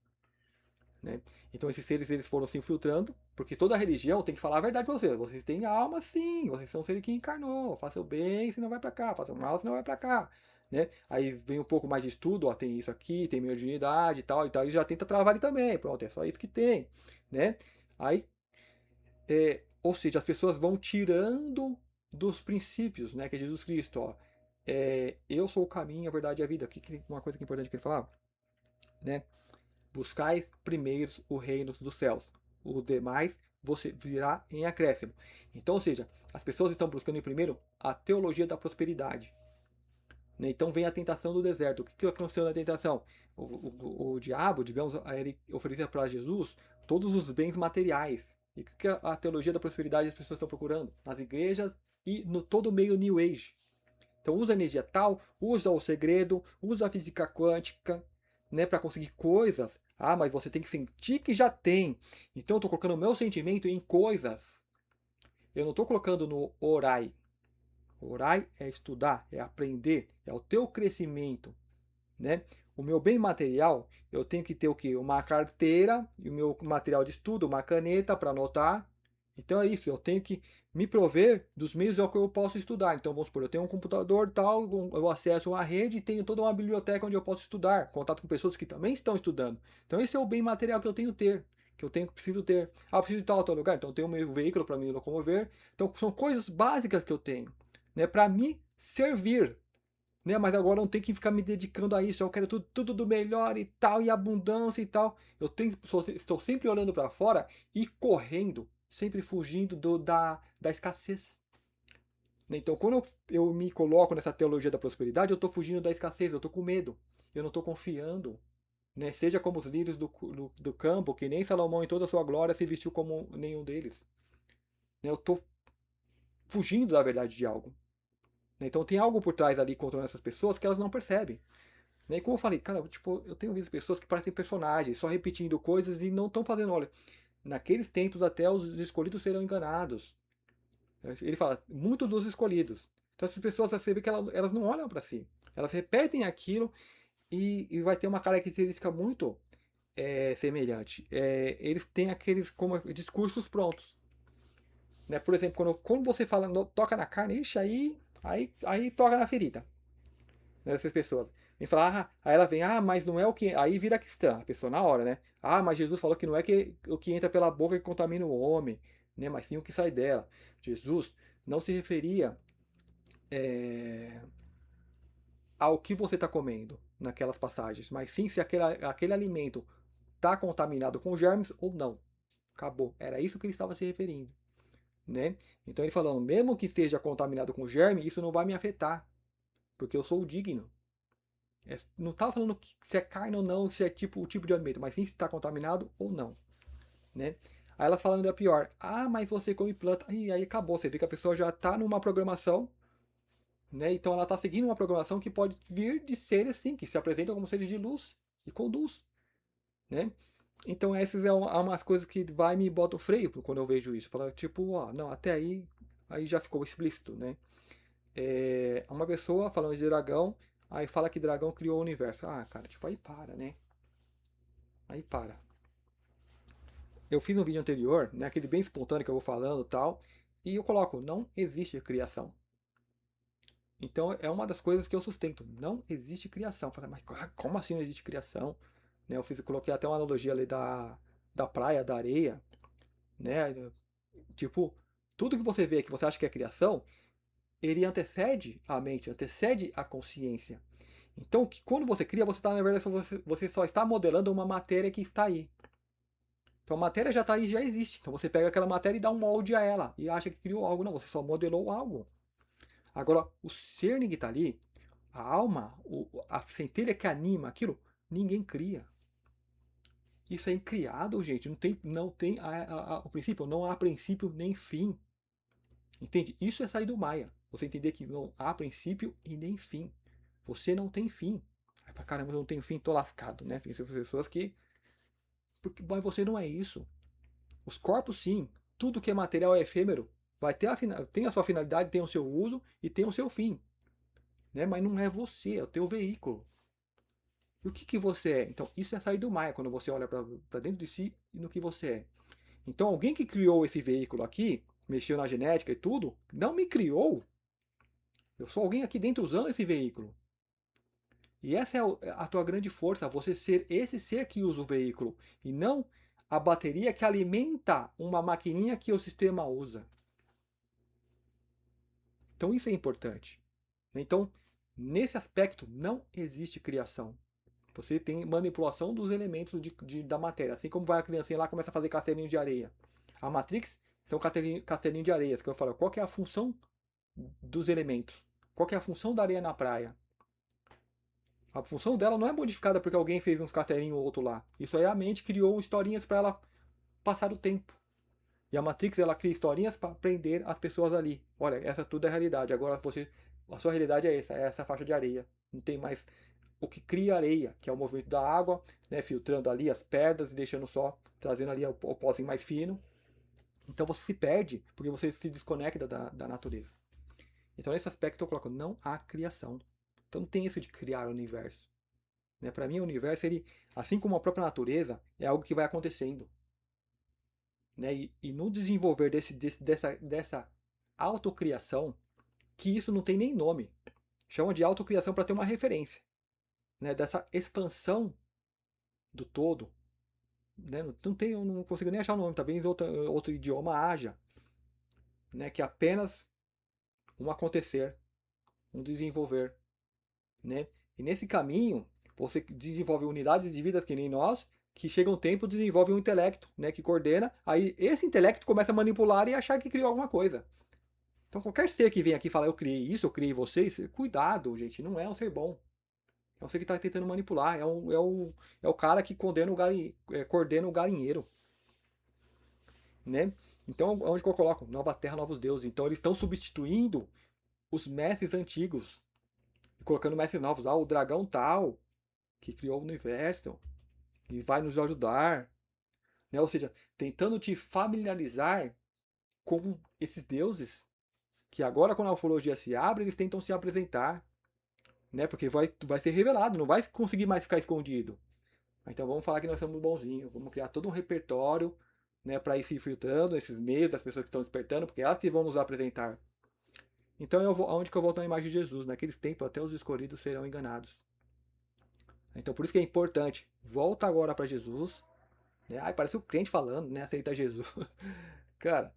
Né? Então esses seres eles foram se infiltrando, porque toda religião tem que falar a verdade para vocês. Vocês têm alma sim, vocês são seres que encarnou. Faça o bem, senão vai para cá. Faça o mal, senão vai para cá. Né? Aí vem um pouco mais de estudo, ó, tem isso aqui, tem mediunidade e tal, e já tenta travar ele também. Pronto, é só isso que tem. Né? Aí, ou seja, as pessoas vão tirando dos princípios, né, que é Jesus Cristo. Ó, eu sou o caminho, a verdade e a vida. Uma coisa que é importante que ele falava, né? Buscais primeiro o reino dos céus. O demais você virá em acréscimo. Então, ou seja, as pessoas estão buscando em primeiro a teologia da prosperidade. Né? Então vem a tentação do deserto. O que aconteceu na tentação? O diabo, digamos, ele oferecia para Jesus todos os bens materiais. E o que a teologia da prosperidade as pessoas estão procurando? Nas igrejas e no todo o meio New Age. Então usa energia tal, usa o segredo, usa a física quântica, né, para conseguir coisas. Ah, mas você tem que sentir que já tem. Então eu estou colocando o meu sentimento em coisas. Eu não estou colocando no orai. Orai é estudar, é aprender, é o teu crescimento, né? O meu bem material, eu tenho que ter o quê? Uma carteira e o meu material de estudo, uma caneta para anotar. Então é isso, eu tenho que me prover dos meios ao que eu posso estudar. Então vamos supor, eu tenho um computador tal, eu acesso uma rede e tenho toda uma biblioteca onde eu posso estudar, contato com pessoas que também estão estudando. Então esse é o bem material que eu tenho ter, que eu tenho preciso ter. Ah, eu preciso de tal lugar, então eu tenho um meu veículo para me locomover. Então são coisas básicas que eu tenho, né, para me servir, né? Mas agora eu não tenho que ficar me dedicando a isso. Eu quero tudo do melhor e tal, e abundância e tal. Estou sempre olhando para fora e correndo, sempre fugindo da escassez. Né? Então, quando eu me coloco nessa teologia da prosperidade, eu estou fugindo da escassez, eu estou com medo, eu não estou confiando. Né? Seja como os lírios do campo, que nem Salomão em toda a sua glória se vestiu como nenhum deles. Né? Eu estou fugindo da verdade de algo. Né? Então tem algo por trás ali controlando essas pessoas que elas não percebem. Né? E como eu falei, cara, tipo, eu tenho visto pessoas que parecem personagens, só repetindo coisas e não estão fazendo, olha, naqueles tempos até os escolhidos serão enganados. Ele fala, muitos dos escolhidos. Então essas pessoas, você vê que elas não olham para si. Elas repetem aquilo e vai ter uma característica muito semelhante. Eles têm aqueles como discursos prontos. Né? Por exemplo, quando você fala, toca na carne, ixi, aí toca na ferida dessas pessoas. Vem falar, aí ela vem, mas não é o que. Aí vira cristã, a pessoa na hora, né? Ah, mas Jesus falou que não é o que entra pela boca que contamina o homem, né? Mas sim o que sai dela. Jesus não se referia ao que você está comendo naquelas passagens, mas sim se aquele alimento está contaminado com germes ou não. Acabou. Era isso que ele estava se referindo. Né? Então ele falando, mesmo que esteja contaminado com germe, isso não vai me afetar, porque eu sou digno. Não estava falando se é carne ou não, se é o tipo de alimento, mas sim se está contaminado ou não. Né? Aí ela falando é pior. Ah, mas você come planta. E aí acabou. Você vê que a pessoa já está numa programação, né? Então ela está seguindo uma programação que pode vir de seres assim, que se apresentam como seres de luz e conduz. Né? Então essas é umas coisas que vai me bota o freio quando eu vejo isso. Fala, tipo, ó, não, até aí já ficou explícito, né? Uma pessoa falando de dragão, aí fala que dragão criou o universo. Ah, cara, tipo, aí para, né? Aí para. Eu fiz um vídeo anterior, né, aquele bem espontâneo que eu vou falando e tal, e eu coloco, não existe criação. Então é uma das coisas que eu sustento, não existe criação. Falei, mas como assim não existe criação? Né, coloquei até uma analogia ali da praia, da areia, né? Tipo, tudo que você vê que você acha que é criação, ele antecede a mente, antecede a consciência. Então, quando você cria, você está, na verdade, você só está modelando uma matéria que está aí. Então a matéria já está aí, já existe. Então você pega aquela matéria e dá um molde a ela e acha que criou algo. Não, você só modelou algo. Agora, o ser que está ali, a alma, a centelha que anima aquilo, ninguém cria. Isso é incriado, gente. Não tem o princípio, não há princípio nem fim. Entende? Isso é sair do Maia. Você entender que não há princípio e nem fim. Você não tem fim. Aí fala, caramba, eu não tenho fim, tô lascado, né? Tem pessoas que. Mas você não é isso. Os corpos, sim. Tudo que é material é efêmero. Vai ter tem a sua finalidade, tem o seu uso e tem o seu fim. Né? Mas não é você, é o teu veículo. E o que você é? Então, isso é sair do Maia, quando você olha para dentro de si e no que você é. Então, alguém que criou esse veículo aqui, mexeu na genética e tudo, não me criou. Eu sou alguém aqui dentro usando esse veículo. E essa é a tua grande força, você ser esse ser que usa o veículo, e não a bateria que alimenta uma maquininha que o sistema usa. Então isso é importante. Então, nesse aspecto, não existe criação. Você tem manipulação dos elementos da matéria. Assim como vai a criancinha lá e começa a fazer castelinho de areia. A Matrix são castelinho de areia. Que eu falo, qual que é a função dos elementos? Qual que é a função da areia na praia? A função dela não é modificada porque alguém fez uns castelinhos ou outro lá. Isso aí a mente criou historinhas para ela passar o tempo. E a Matrix ela cria historinhas para prender as pessoas ali. Olha, essa tudo é realidade. Agora a sua realidade é essa faixa de areia. Não tem mais o que cria areia, que é o movimento da água, né, filtrando ali as pedras e deixando só, trazendo ali o pozinho mais fino. Então você se perde porque você se desconecta da natureza. Então nesse aspecto eu coloco, não há criação. Então não tem isso de criar o universo. Né? Para mim o universo, ele, assim como a própria natureza, é algo que vai acontecendo. Né? E no desenvolver dessa autocriação, que isso não tem nem nome, chama de autocriação para ter uma referência, né? Dessa expansão do todo, né? Eu não consigo nem achar o nome, talvez outro idioma haja, né? Que é apenas um acontecer, um desenvolver, né? E nesse caminho, você desenvolve unidades de vida que nem nós, que chega um tempo desenvolve um intelecto, né, que coordena, aí esse intelecto começa a manipular e achar que criou alguma coisa. Então qualquer ser que vem aqui e fala eu criei isso, eu criei vocês, cuidado, gente, não é um ser bom. É um ser que está tentando manipular, é o cara que coordena o galinheiro. Né? Então onde que eu coloco? Nova Terra, Novos Deuses. Então eles estão substituindo os mestres antigos, colocando mestres novos. Ah, o dragão tal, que criou o universo, e vai nos ajudar. Né? Ou seja, tentando te familiarizar com esses deuses, que agora quando a ufologia se abre, eles tentam se apresentar. Né? Porque vai ser revelado, não vai conseguir mais ficar escondido. Então vamos falar que nós somos bonzinhos, vamos criar todo um repertório, né, para ir se filtrando esses meios das pessoas que estão despertando, porque elas que vão nos apresentar. Então aonde que eu volto na imagem de Jesus? Naqueles tempos até os escolhidos serão enganados. Então por isso que é importante, volta agora para Jesus. Né? Ai, parece o crente falando, né? Aceita Jesus. Cara,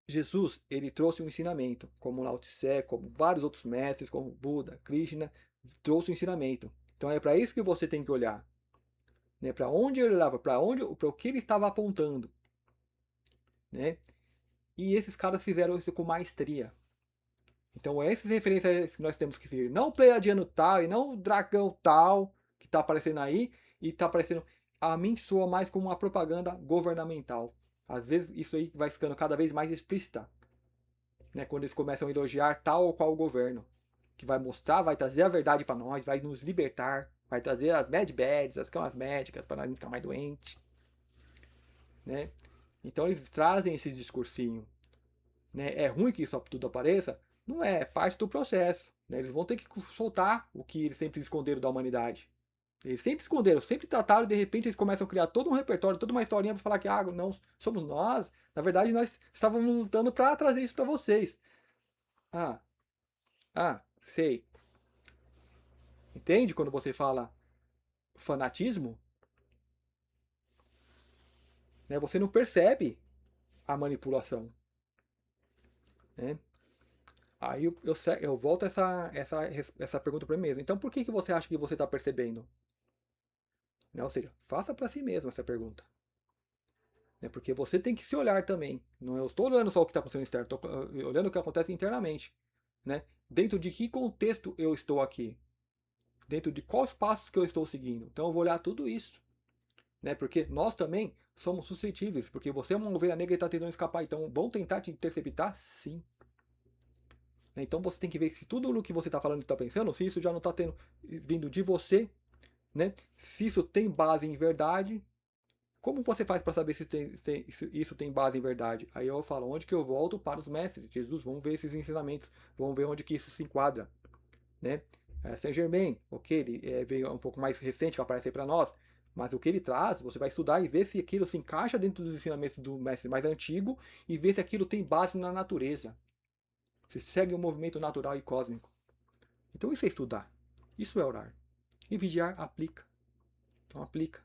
Jesus, ele trouxe um ensinamento, como Lao Tse, como vários outros mestres, como Buda, Krishna, trouxe um ensinamento. Então é para isso que você tem que olhar. né? Para onde ele olhava, para o que ele estava apontando, né? E esses caras fizeram isso com maestria. Então essas referências que nós temos que seguir. Não o Pleiadiano tal e não o dragão tal que está aparecendo aí e está aparecendo. A mim soa mais como uma propaganda governamental. Às vezes isso aí vai ficando cada vez mais explícita, né? Quando eles começam a elogiar tal ou qual governo, que vai mostrar, vai trazer a verdade para nós, vai nos libertar, vai trazer as mad bads, as camas médicas para nós não ficar mais doente, né? Então eles trazem esse discursinho, né? É ruim que isso tudo apareça? Não é, é parte do processo, né? Eles vão ter que soltar o que eles sempre esconderam da humanidade. Eles sempre esconderam, sempre trataram, e de repente eles começam a criar todo um repertório, toda uma historinha para falar que não somos nós. Na verdade, nós estávamos lutando para trazer isso para vocês. Ah, sei. Entende quando você fala fanatismo? Né? Você não percebe a manipulação. Né? Aí eu volto essa pergunta para mim mesmo. Então por que você acha que você está percebendo? Né? Ou seja, faça para si mesmo essa pergunta. Né? Porque você tem que se olhar também. Não eu estou olhando só o que está acontecendo externo, estou olhando o que acontece internamente. Né? Dentro de que contexto eu estou aqui? Dentro de quais passos que eu estou seguindo? Então eu vou olhar tudo isso. Né? Porque nós também somos suscetíveis, porque você é uma ovelha negra e está tentando escapar, então vão tentar te interceptar? Sim. Então você tem que ver se tudo o que você está falando e está pensando, se isso já não está vindo de você, né? Se isso tem base em verdade, como você faz para saber se isso tem base em verdade? Aí eu falo, onde que eu volto para os mestres? Jesus, vamos ver esses ensinamentos, vamos ver onde que isso se enquadra, né? Saint Germain, ok, ele veio um pouco mais recente que aparecer para nós, mas o que ele traz, você vai estudar e ver se aquilo se encaixa dentro dos ensinamentos do mestre mais antigo e ver se aquilo tem base na natureza, se segue um movimento natural e cósmico. Então isso é estudar, isso é orar. E vigiar aplica. Então aplica.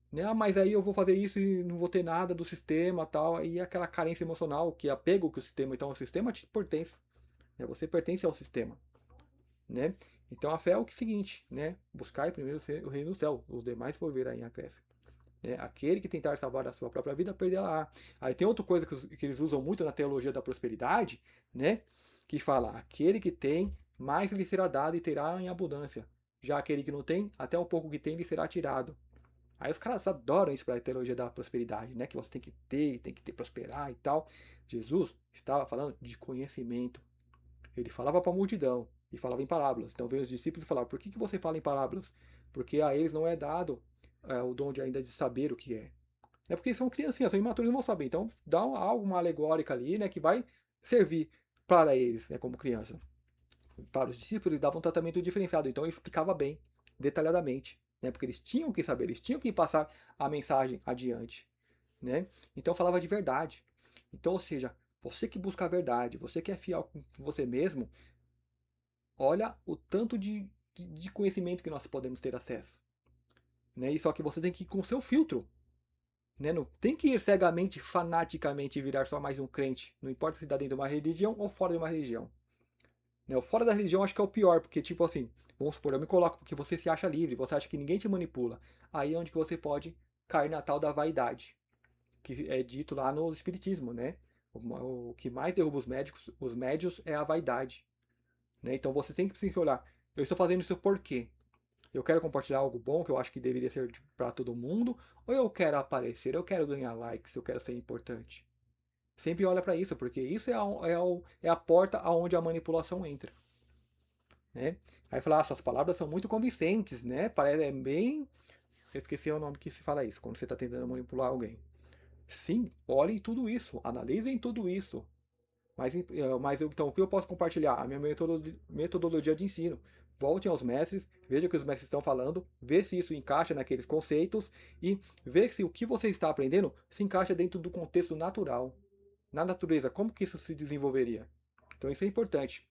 Né? Ah, mas aí eu vou fazer isso e não vou ter nada do sistema tal. Aí aquela carência emocional, que apego que o sistema, então o sistema te pertence. Né? Você pertence ao sistema. Né? Então a fé é o seguinte, né? Buscai primeiro o reino do céu, os demais por vir aí acréscimo. Né? Aquele que tentar salvar a sua própria vida, perderá. Aí tem outra coisa que eles usam muito na teologia da prosperidade, né? Que fala, aquele que tem, mais lhe será dado e terá em abundância. Já aquele que não tem, até o pouco que tem lhe será tirado. Aí os caras adoram isso para a teologia da prosperidade, né? Que você tem que ter, prosperar e tal. Jesus estava falando de conhecimento. Ele falava para a multidão e falava em parábolas. Então veio os discípulos e falavam: por que você fala em parábolas? Porque a eles não é dado o dom de ainda de saber o que é. É porque são criancinhas, são imaturos, não vão saber. Então dá algo, uma alegórica ali, né? Que vai servir para eles, né? Como criança. Para os discípulos, eles davam um tratamento diferenciado. Então ele explicava bem, detalhadamente. Né? Porque eles tinham que saber, eles tinham que passar a mensagem adiante. Né? Então falava de verdade. Então, ou seja, você que busca a verdade, você que é fiel com você mesmo, olha o tanto de conhecimento que nós podemos ter acesso. Né? E só que você tem que ir com o seu filtro. Né? Não tem que ir cegamente, fanaticamente e virar só mais um crente. Não importa se está dentro de uma religião ou fora de uma religião. Né? O fora da religião acho que é o pior, porque tipo assim, vamos supor, eu me coloco porque você se acha livre, você acha que ninguém te manipula. Aí é onde que você pode cair na tal da vaidade, que é dito lá no Espiritismo, né? O que mais derruba os médios é a vaidade. Né? Então você tem que se olhar, eu estou fazendo isso por quê? Eu quero compartilhar algo bom que eu acho que deveria ser para todo mundo, ou eu quero aparecer, eu quero ganhar likes, eu quero ser importante. Sempre olha para isso, porque isso é a porta aonde a manipulação entra. Né? Aí fala, suas palavras são muito convincentes, né? Parece bem. Eu esqueci o nome que se fala isso, quando você está tentando manipular alguém. Sim, olhem tudo isso, analisem tudo isso. Mas então, o que eu posso compartilhar? A minha metodologia de ensino. Voltem aos mestres, veja o que os mestres estão falando, vê se isso encaixa naqueles conceitos e vê se o que você está aprendendo se encaixa dentro do contexto natural. Na natureza, como que isso se desenvolveria? Então isso é importante.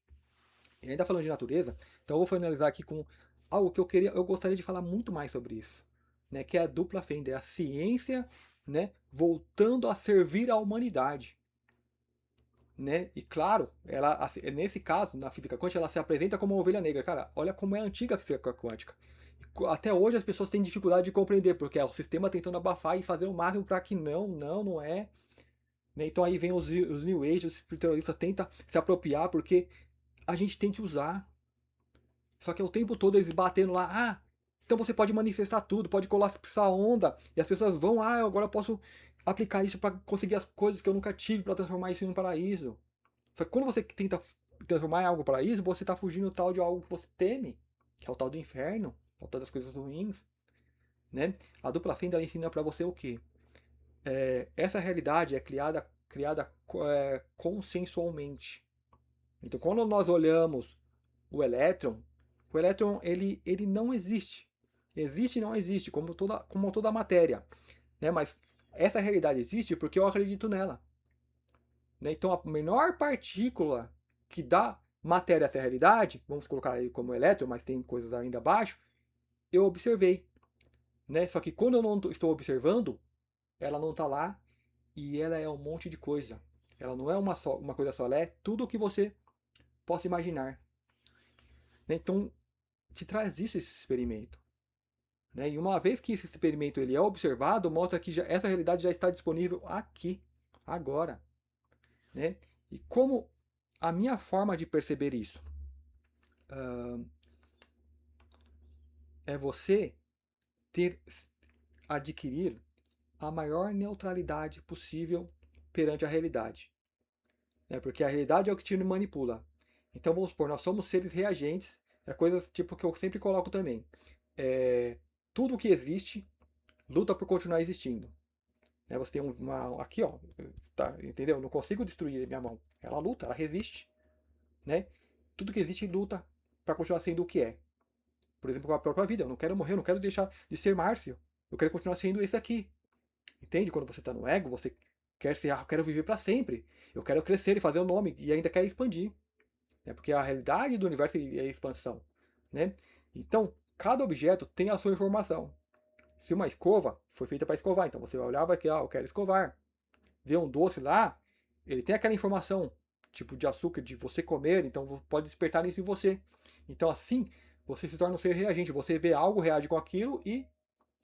E ainda falando de natureza, então eu vou finalizar aqui com algo que eu gostaria de falar muito mais sobre isso, né? Que é a dupla fenda, é a ciência, né? Voltando a servir à humanidade. Né? E claro, ela nesse caso, na física quântica, ela se apresenta como uma ovelha negra. Cara, olha como é a antiga física quântica. até hoje as pessoas têm dificuldade de compreender, porque é o sistema tentando abafar e fazer o máximo para que não é. Né? Então aí vem os New Age, os espiritualistas tentam se apropriar, porque a gente tem que usar. Só que é o tempo todo eles batendo lá, então você pode manifestar tudo, pode colapsar a onda, e as pessoas vão, agora eu posso aplicar isso para conseguir as coisas que eu nunca tive, para transformar isso em um paraíso. Só que quando você tenta transformar em algo paraíso, você está fugindo tal de algo que você teme, que é o tal do inferno, é o tal das coisas ruins. Né? A dupla fenda ela ensina para você o quê? Essa realidade é criada consensualmente. Então, quando nós olhamos o elétron ele não existe. Existe e não existe, como toda matéria. Né? Mas essa realidade existe porque eu acredito nela. Né? Então, a menor partícula que dá matéria a essa realidade, vamos colocar ele como elétron, mas tem coisas ainda abaixo, eu observei. Né? Só que quando eu não estou observando, ela não está lá e ela é um monte de coisa. Ela não é uma coisa só, ela é tudo o que você possa imaginar. Né? Então, te traz isso esse experimento. Né? E uma vez que esse experimento ele é observado, mostra que essa realidade já está disponível aqui, agora. Né? E como a minha forma de perceber isso é você adquirir a maior neutralidade possível perante a realidade. Né? Porque a realidade é o que te manipula. Então vamos supor, nós somos seres reagentes, coisas tipo que eu sempre coloco também. Tudo que existe luta por continuar existindo. Né? Você tem uma. Aqui, ó. Tá, entendeu? Eu não consigo destruir minha mão. Ela luta, ela resiste. Né? Tudo que existe luta para continuar sendo o que é. Por exemplo, com a própria vida. Eu não quero morrer, eu não quero deixar de ser Márcio. Eu quero continuar sendo esse aqui. Entende? Quando você está no ego, você quer ser, eu quero viver para sempre. Eu quero crescer e fazer o nome. E ainda quer expandir. Né? Porque a realidade do universo é a expansão. Né? Então, cada objeto tem a sua informação. Se uma escova foi feita para escovar, então você vai olhar e vai que, eu quero escovar. Vê um doce lá, ele tem aquela informação, tipo de açúcar, de você comer, então pode despertar isso em você. Então assim, você se torna um ser reagente, você vê algo, reage com aquilo e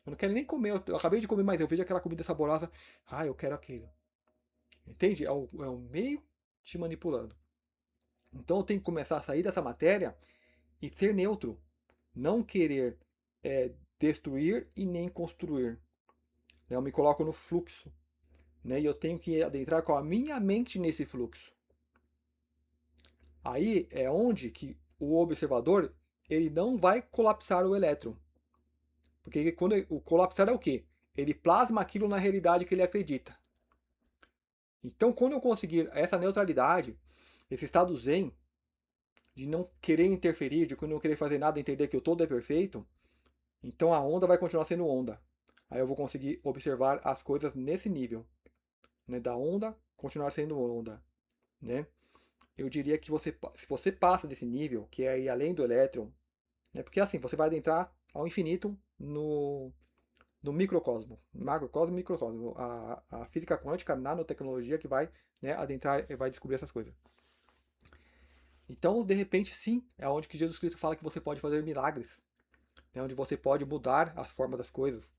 eu não quero nem comer, eu acabei de comer, mas eu vejo aquela comida saborosa, eu quero aquilo. Entende? É o meio te manipulando. Então eu tenho que começar a sair dessa matéria e ser neutro. Não querer destruir e nem construir. Eu me coloco no fluxo. Né? E eu tenho que adentrar com a minha mente nesse fluxo. Aí é onde que o observador ele não vai colapsar o elétron. Porque quando o colapsar é o quê? Ele plasma aquilo na realidade que ele acredita. Então, quando eu conseguir essa neutralidade, esse estado zen, de não querer interferir, de não querer fazer nada, entender que o todo é perfeito, então a onda vai continuar sendo onda. Aí eu vou conseguir observar as coisas nesse nível. Né? Da onda continuar sendo onda. Né? Eu diria que se você passa desse nível, que é ir além do elétron, né, porque assim, você vai adentrar ao infinito no microcosmo, macrocosmo e microcosmo. A física quântica, a nanotecnologia que vai, né, adentrar e vai descobrir essas coisas. Então, de repente, sim, é onde que Jesus Cristo fala que você pode fazer milagres, né, onde você pode mudar a forma das coisas.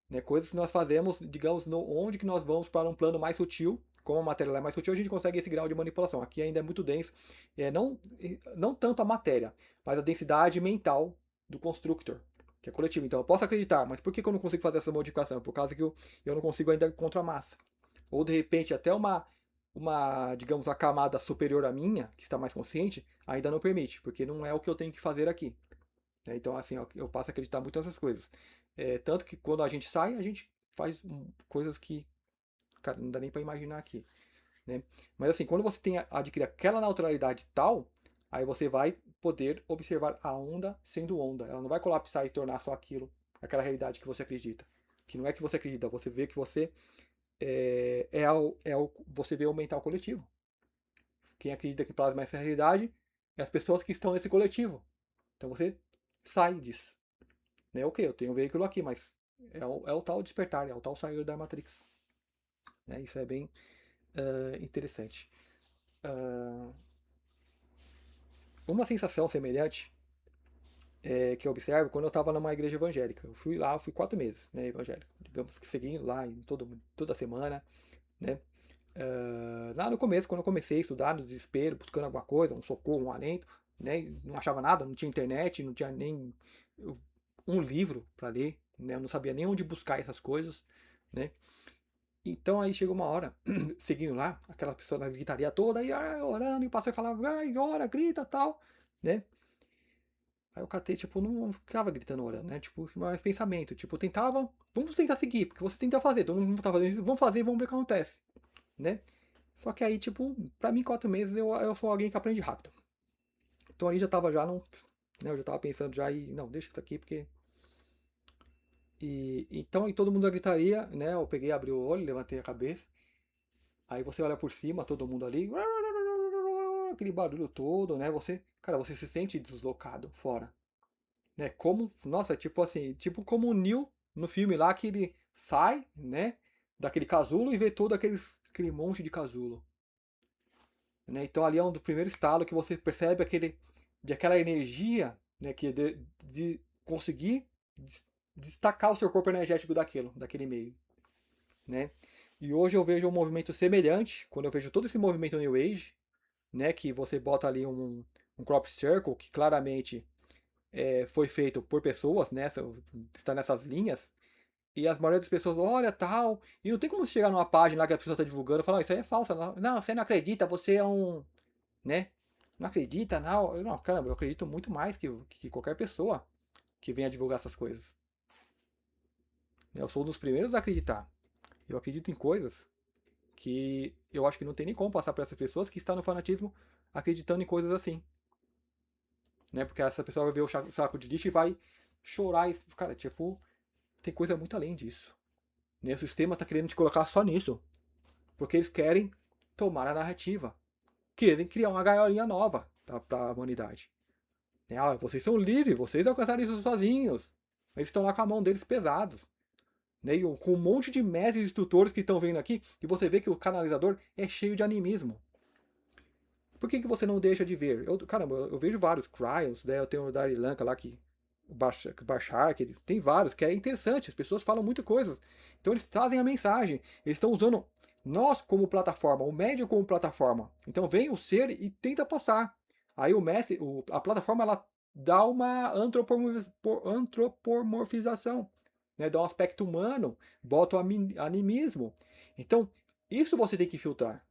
Né, coisas que nós fazemos, digamos, onde que nós vamos para um plano mais sutil, como a matéria é mais sutil, a gente consegue esse grau de manipulação. Aqui ainda é muito denso, não tanto a matéria, mas a densidade mental do constructor, que é coletivo. Então eu posso acreditar, mas por que eu não consigo fazer essa modificação? Por causa que eu não consigo ainda contra a massa. Ou de repente até digamos, a camada superior à minha, que está mais consciente, ainda não permite, porque não é o que eu tenho que fazer aqui. Né? Então, assim, eu passo a acreditar muito nessas coisas. Tanto que quando a gente sai, a gente faz coisas que, cara, não dá nem para imaginar aqui. Né? Mas assim, quando você adquire aquela neutralidade tal, aí você vai poder observar a onda sendo onda. Ela não vai colapsar e tornar só aquilo, aquela realidade que você acredita. Que não é que você acredita, você vê que você você vê o mental coletivo. Quem acredita que plasma essa realidade é as pessoas que estão nesse coletivo. Então você sai disso. Né? Ok, eu tenho um veículo aqui, mas é o tal despertar, é o tal sair da Matrix. Né? Isso é bem interessante. Uma sensação semelhante que eu observo quando eu estava numa igreja evangélica. Eu fui lá, eu fui 4 meses, né, evangélico. Digamos que seguindo lá toda semana, né? Lá no começo, quando eu comecei a estudar, no desespero, buscando alguma coisa, um socorro, um alento, né? Não achava nada, não tinha internet, não tinha nem um livro para ler, né? Eu não sabia nem onde buscar essas coisas, né? Então aí chegou uma hora, seguindo lá, aquela pessoa da gritaria toda, aí orando, e o pastor falava, ai, ora, grita, tal, né? Aí eu catei, tipo, não ficava gritando, orando, né? Tipo, mais pensamento, tipo, tentava, vamos tentar seguir, porque você tenta fazer, todo mundo tá fazendo isso, vamos fazer e vamos ver o que acontece, né? Só que aí, tipo, pra mim, 4 meses eu sou alguém que aprende rápido. Então ali já tava já, não, né, eu já tava pensando já e, não, deixa isso aqui, porque... Então, e todo mundo da gritaria, né, eu peguei, abri o olho, levantei a cabeça, aí você olha por cima, todo mundo ali, aquele barulho todo, né, você, cara, você se sente deslocado fora, né, como, nossa, tipo assim, tipo como o Neo no filme lá, que ele sai, né, daquele casulo e vê todo aquele monte de casulo. Né? Então ali é um dos primeiros estalos que você percebe de aquela energia, né, que de conseguir destacar o seu corpo energético daquele meio. Né? E hoje eu vejo um movimento semelhante, quando eu vejo todo esse movimento New Age, né, que você bota ali um crop circle, que claramente foi feito por pessoas, né, está nessas linhas, e as maioria das pessoas, olha, tal, e não tem como você chegar numa página lá que a pessoa está divulgando e falar, isso aí é falso, não, você não acredita, você é um, né? Não acredita, não. Não, caramba, eu acredito muito mais que qualquer pessoa que venha divulgar essas coisas. Eu sou um dos primeiros a acreditar. Eu acredito em coisas que eu acho que não tem nem como passar para essas pessoas que estão no fanatismo acreditando em coisas assim. Né? Porque essa pessoa vai ver o saco de lixo e vai chorar. E, cara, tipo, tem coisa muito além disso. Né? O sistema está querendo te colocar só nisso. Porque eles querem tomar a narrativa. Querem criar uma gaiolinha nova para a humanidade. Ah, vocês são livres, vocês alcançaram isso sozinhos. Eles estão lá com a mão deles pesados. Né? E com um monte de mestres e instrutores que estão vendo aqui, e você vê que o canalizador é cheio de animismo. Por que você não deixa de ver? Caramba, eu vejo vários Cryos, né? Eu tenho o Dari Lanka lá que o Bashar, que tem vários, que é interessante, as pessoas falam muitas coisas. Então eles trazem a mensagem, eles estão usando nós como plataforma, o médio como plataforma. Então vem o ser e tenta passar. Aí o mestre, a plataforma, ela dá uma antropomorfização, né? Dá um aspecto humano, bota o animismo. Então, isso você tem que filtrar.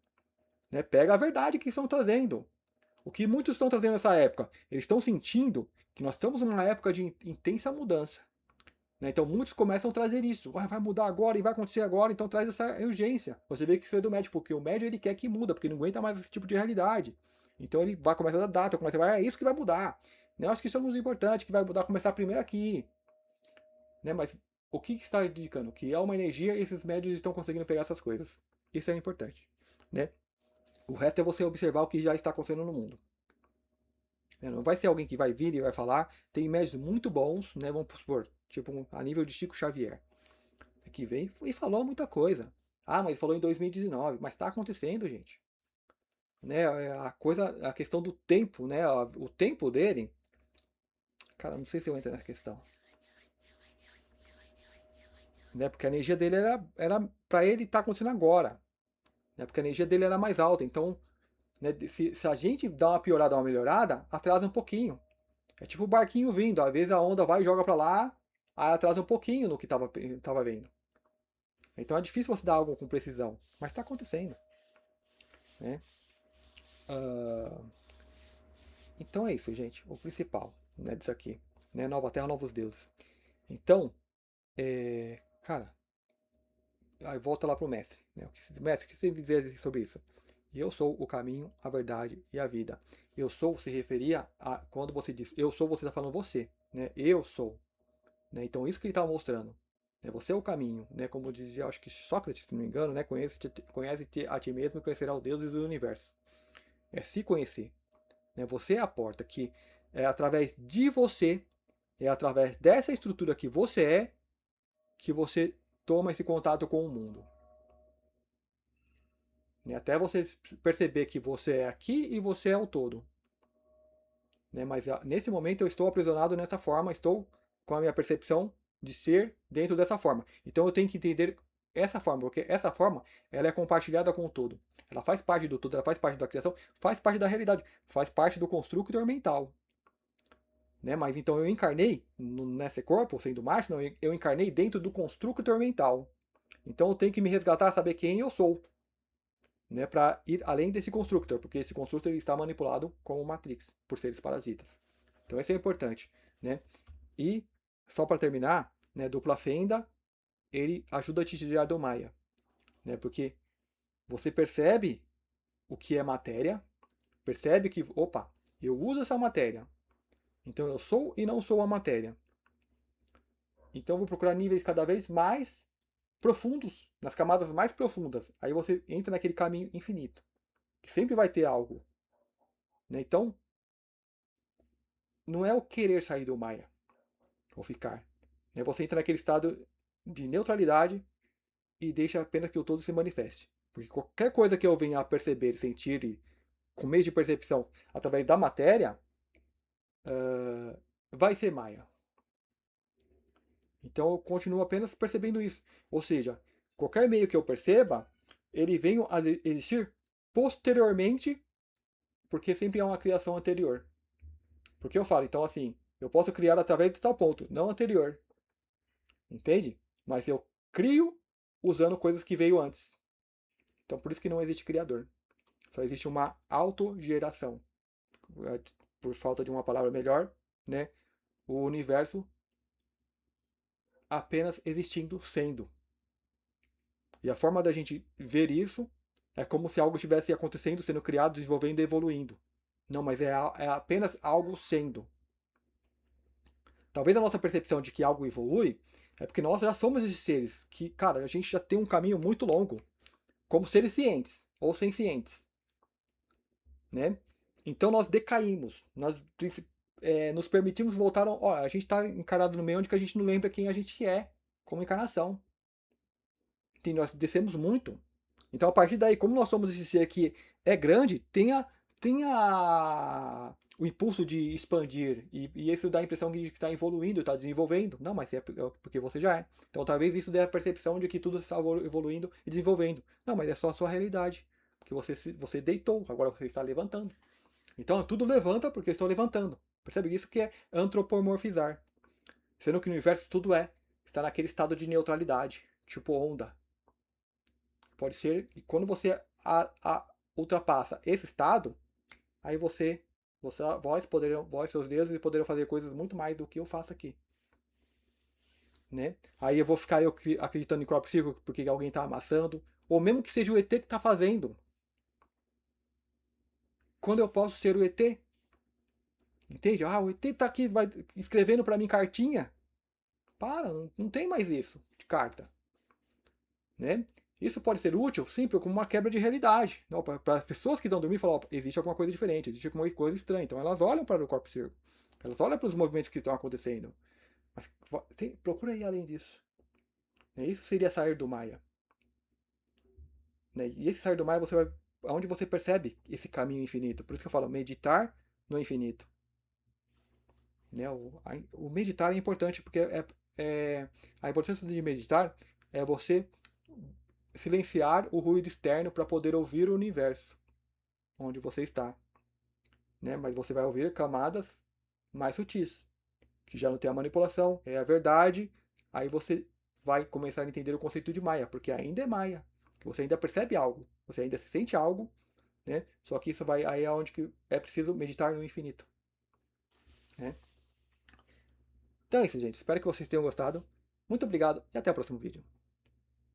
Né? Pega a verdade que estão trazendo. O que muitos estão trazendo nessa época? Eles estão sentindo que nós estamos numa época de intensa mudança. Né? Então muitos começam a trazer isso. Vai mudar agora e vai acontecer agora, então traz essa urgência. Você vê que isso é do médio, porque o médio ele quer que muda, porque não aguenta mais esse tipo de realidade. Então ele vai começar a dar data, começa a é isso que vai mudar. Né? Eu acho que isso é muito importante, que vai mudar, começar primeiro aqui. Né? Mas o que está indicando? Que há uma energia e esses médios estão conseguindo pegar essas coisas. Isso é importante. Né? O resto é você observar o que já está acontecendo no mundo. Não vai ser alguém que vai vir e vai falar. Tem médios muito bons, né? Vamos supor, tipo a nível de Chico Xavier, que vem e falou muita coisa. Ah, mas falou em 2019, mas está acontecendo, gente. Né? A questão do tempo, né? O tempo dele, cara, não sei se eu entro nessa questão, né? Porque a energia dele era para ele estar acontecendo agora, né? Porque a energia dele era mais alta. Então, né? Se a gente dá uma piorada, uma melhorada, atrasa um pouquinho. É tipo o barquinho vindo, às vezes a onda vai e joga para lá, aí atrasa um pouquinho no que tava vendo. Então é difícil você dar algo com precisão, mas está acontecendo. Né? Ah, então é isso, gente. O principal, né, disso aqui. Né? Nova Terra, Novos Deuses. Então, cara, aí volta lá pro mestre. Né? Mestre, o que você dizer sobre isso? Eu sou o caminho, a verdade e a vida. Eu sou se referia a quando você diz eu sou, você está falando você. Né? Eu sou. Né? Então isso que ele estava mostrando. Né? Você é o caminho, né? Como dizia, acho que Sócrates, se não me engano, né? Conhece-te a ti mesmo e conhecerá os deuses do universo. É se conhecer. Né? Você é a porta que é através de você, é através dessa estrutura que você toma esse contato com o mundo. Né? Até você perceber que você é aqui e você é o todo. né? Mas nesse momento eu estou aprisionado nessa forma, estou com a minha percepção de ser dentro dessa forma. Então eu tenho que entender essa forma, porque essa forma ela é compartilhada com o todo. Ela faz parte do todo, ela faz parte da criação, faz parte da realidade, faz parte do construtor mental. Né? Mas então eu encarnei nesse corpo, sendo Márcio, não, eu encarnei dentro do construtor mental. Então eu tenho que me resgatar, saber quem eu sou, né, para ir além desse constructor, porque esse constructor ele está manipulado como Matrix por seres parasitas. Então isso é importante, né? E só para terminar, né, dupla fenda, ele ajuda a te tirar do Maia, né? Porque você percebe o que é matéria, percebe que, opa, eu uso essa matéria, então eu sou e não sou a matéria. Então eu vou procurar níveis cada vez mais profundos, nas camadas mais profundas. Aí você entra naquele caminho infinito, que sempre vai ter algo, né? Então, não é o querer sair do Maia, ou ficar. Né? Você entra naquele estado de neutralidade e deixa apenas que o todo se manifeste. Porque qualquer coisa que eu venha a perceber, sentir, e, com meio de percepção, através da matéria, vai ser Maia. Então eu continuo apenas percebendo isso. Ou seja, qualquer meio que eu perceba, ele vem a existir posteriormente, porque sempre há uma criação anterior. Porque eu falo, então assim, eu posso criar através de tal ponto, não anterior. Entende? Mas eu crio usando coisas que veio antes. Então por isso que não existe criador. Só existe uma autogeração. Por falta de uma palavra melhor, né? O universo apenas existindo, sendo. E a forma da gente ver isso é como se algo estivesse acontecendo, sendo criado, desenvolvendo e evoluindo. Não, mas é apenas algo sendo. Talvez a nossa percepção de que algo evolui é porque nós já somos esses seres que, cara, a gente já tem um caminho muito longo, como seres cientes ou sencientes, né? Então nós decaímos, nós nos permitimos voltar. Ó, a gente está encarado no meio onde que a gente não lembra quem a gente é como encarnação. Nós descemos muito. Então, a partir daí, como nós somos esse ser que é grande, o impulso de expandir. E isso dá a impressão de que está evoluindo, está desenvolvendo. Não, mas é porque você já é. Então, talvez isso dê a percepção de que tudo está evoluindo e desenvolvendo. Não, mas é só a sua realidade. Que você deitou, agora você está levantando. Então, tudo levanta porque eu estou levantando. Percebe isso que é antropomorfizar. Sendo que no universo tudo está naquele estado de neutralidade, tipo onda. Pode ser, e quando você ultrapassa esse estado, aí vós, seus deuses, poderão fazer coisas muito mais do que eu faço aqui. Né? Aí eu vou ficar acreditando em crop circle porque alguém está amassando, ou mesmo que seja o ET que está fazendo. Quando eu posso ser o ET? Entende? Ah, o ET está aqui escrevendo para mim cartinha. Para, não tem mais isso de carta. Né? Isso pode ser útil, sim, como uma quebra de realidade. Para as pessoas que estão dormindo, falar, existe alguma coisa diferente, existe alguma coisa estranha. Então elas olham para o corpo circo, elas olham para os movimentos que estão acontecendo. Mas procura ir além disso. Isso seria sair do Maia. E esse sair do Maia, você vai aonde você percebe esse caminho infinito. Por isso que eu falo, meditar no infinito. O meditar é importante porque a importância de meditar é você silenciar o ruído externo para poder ouvir o universo onde você está. Né? Mas você vai ouvir camadas mais sutis, que já não tem a manipulação, é a verdade. Aí você vai começar a entender o conceito de Maia, porque ainda é Maia, que você ainda percebe algo, você ainda se sente algo, né? Só que isso vai aí é onde que é preciso meditar no infinito. Né? Então é isso, gente. Espero que vocês tenham gostado. Muito obrigado e até o próximo vídeo.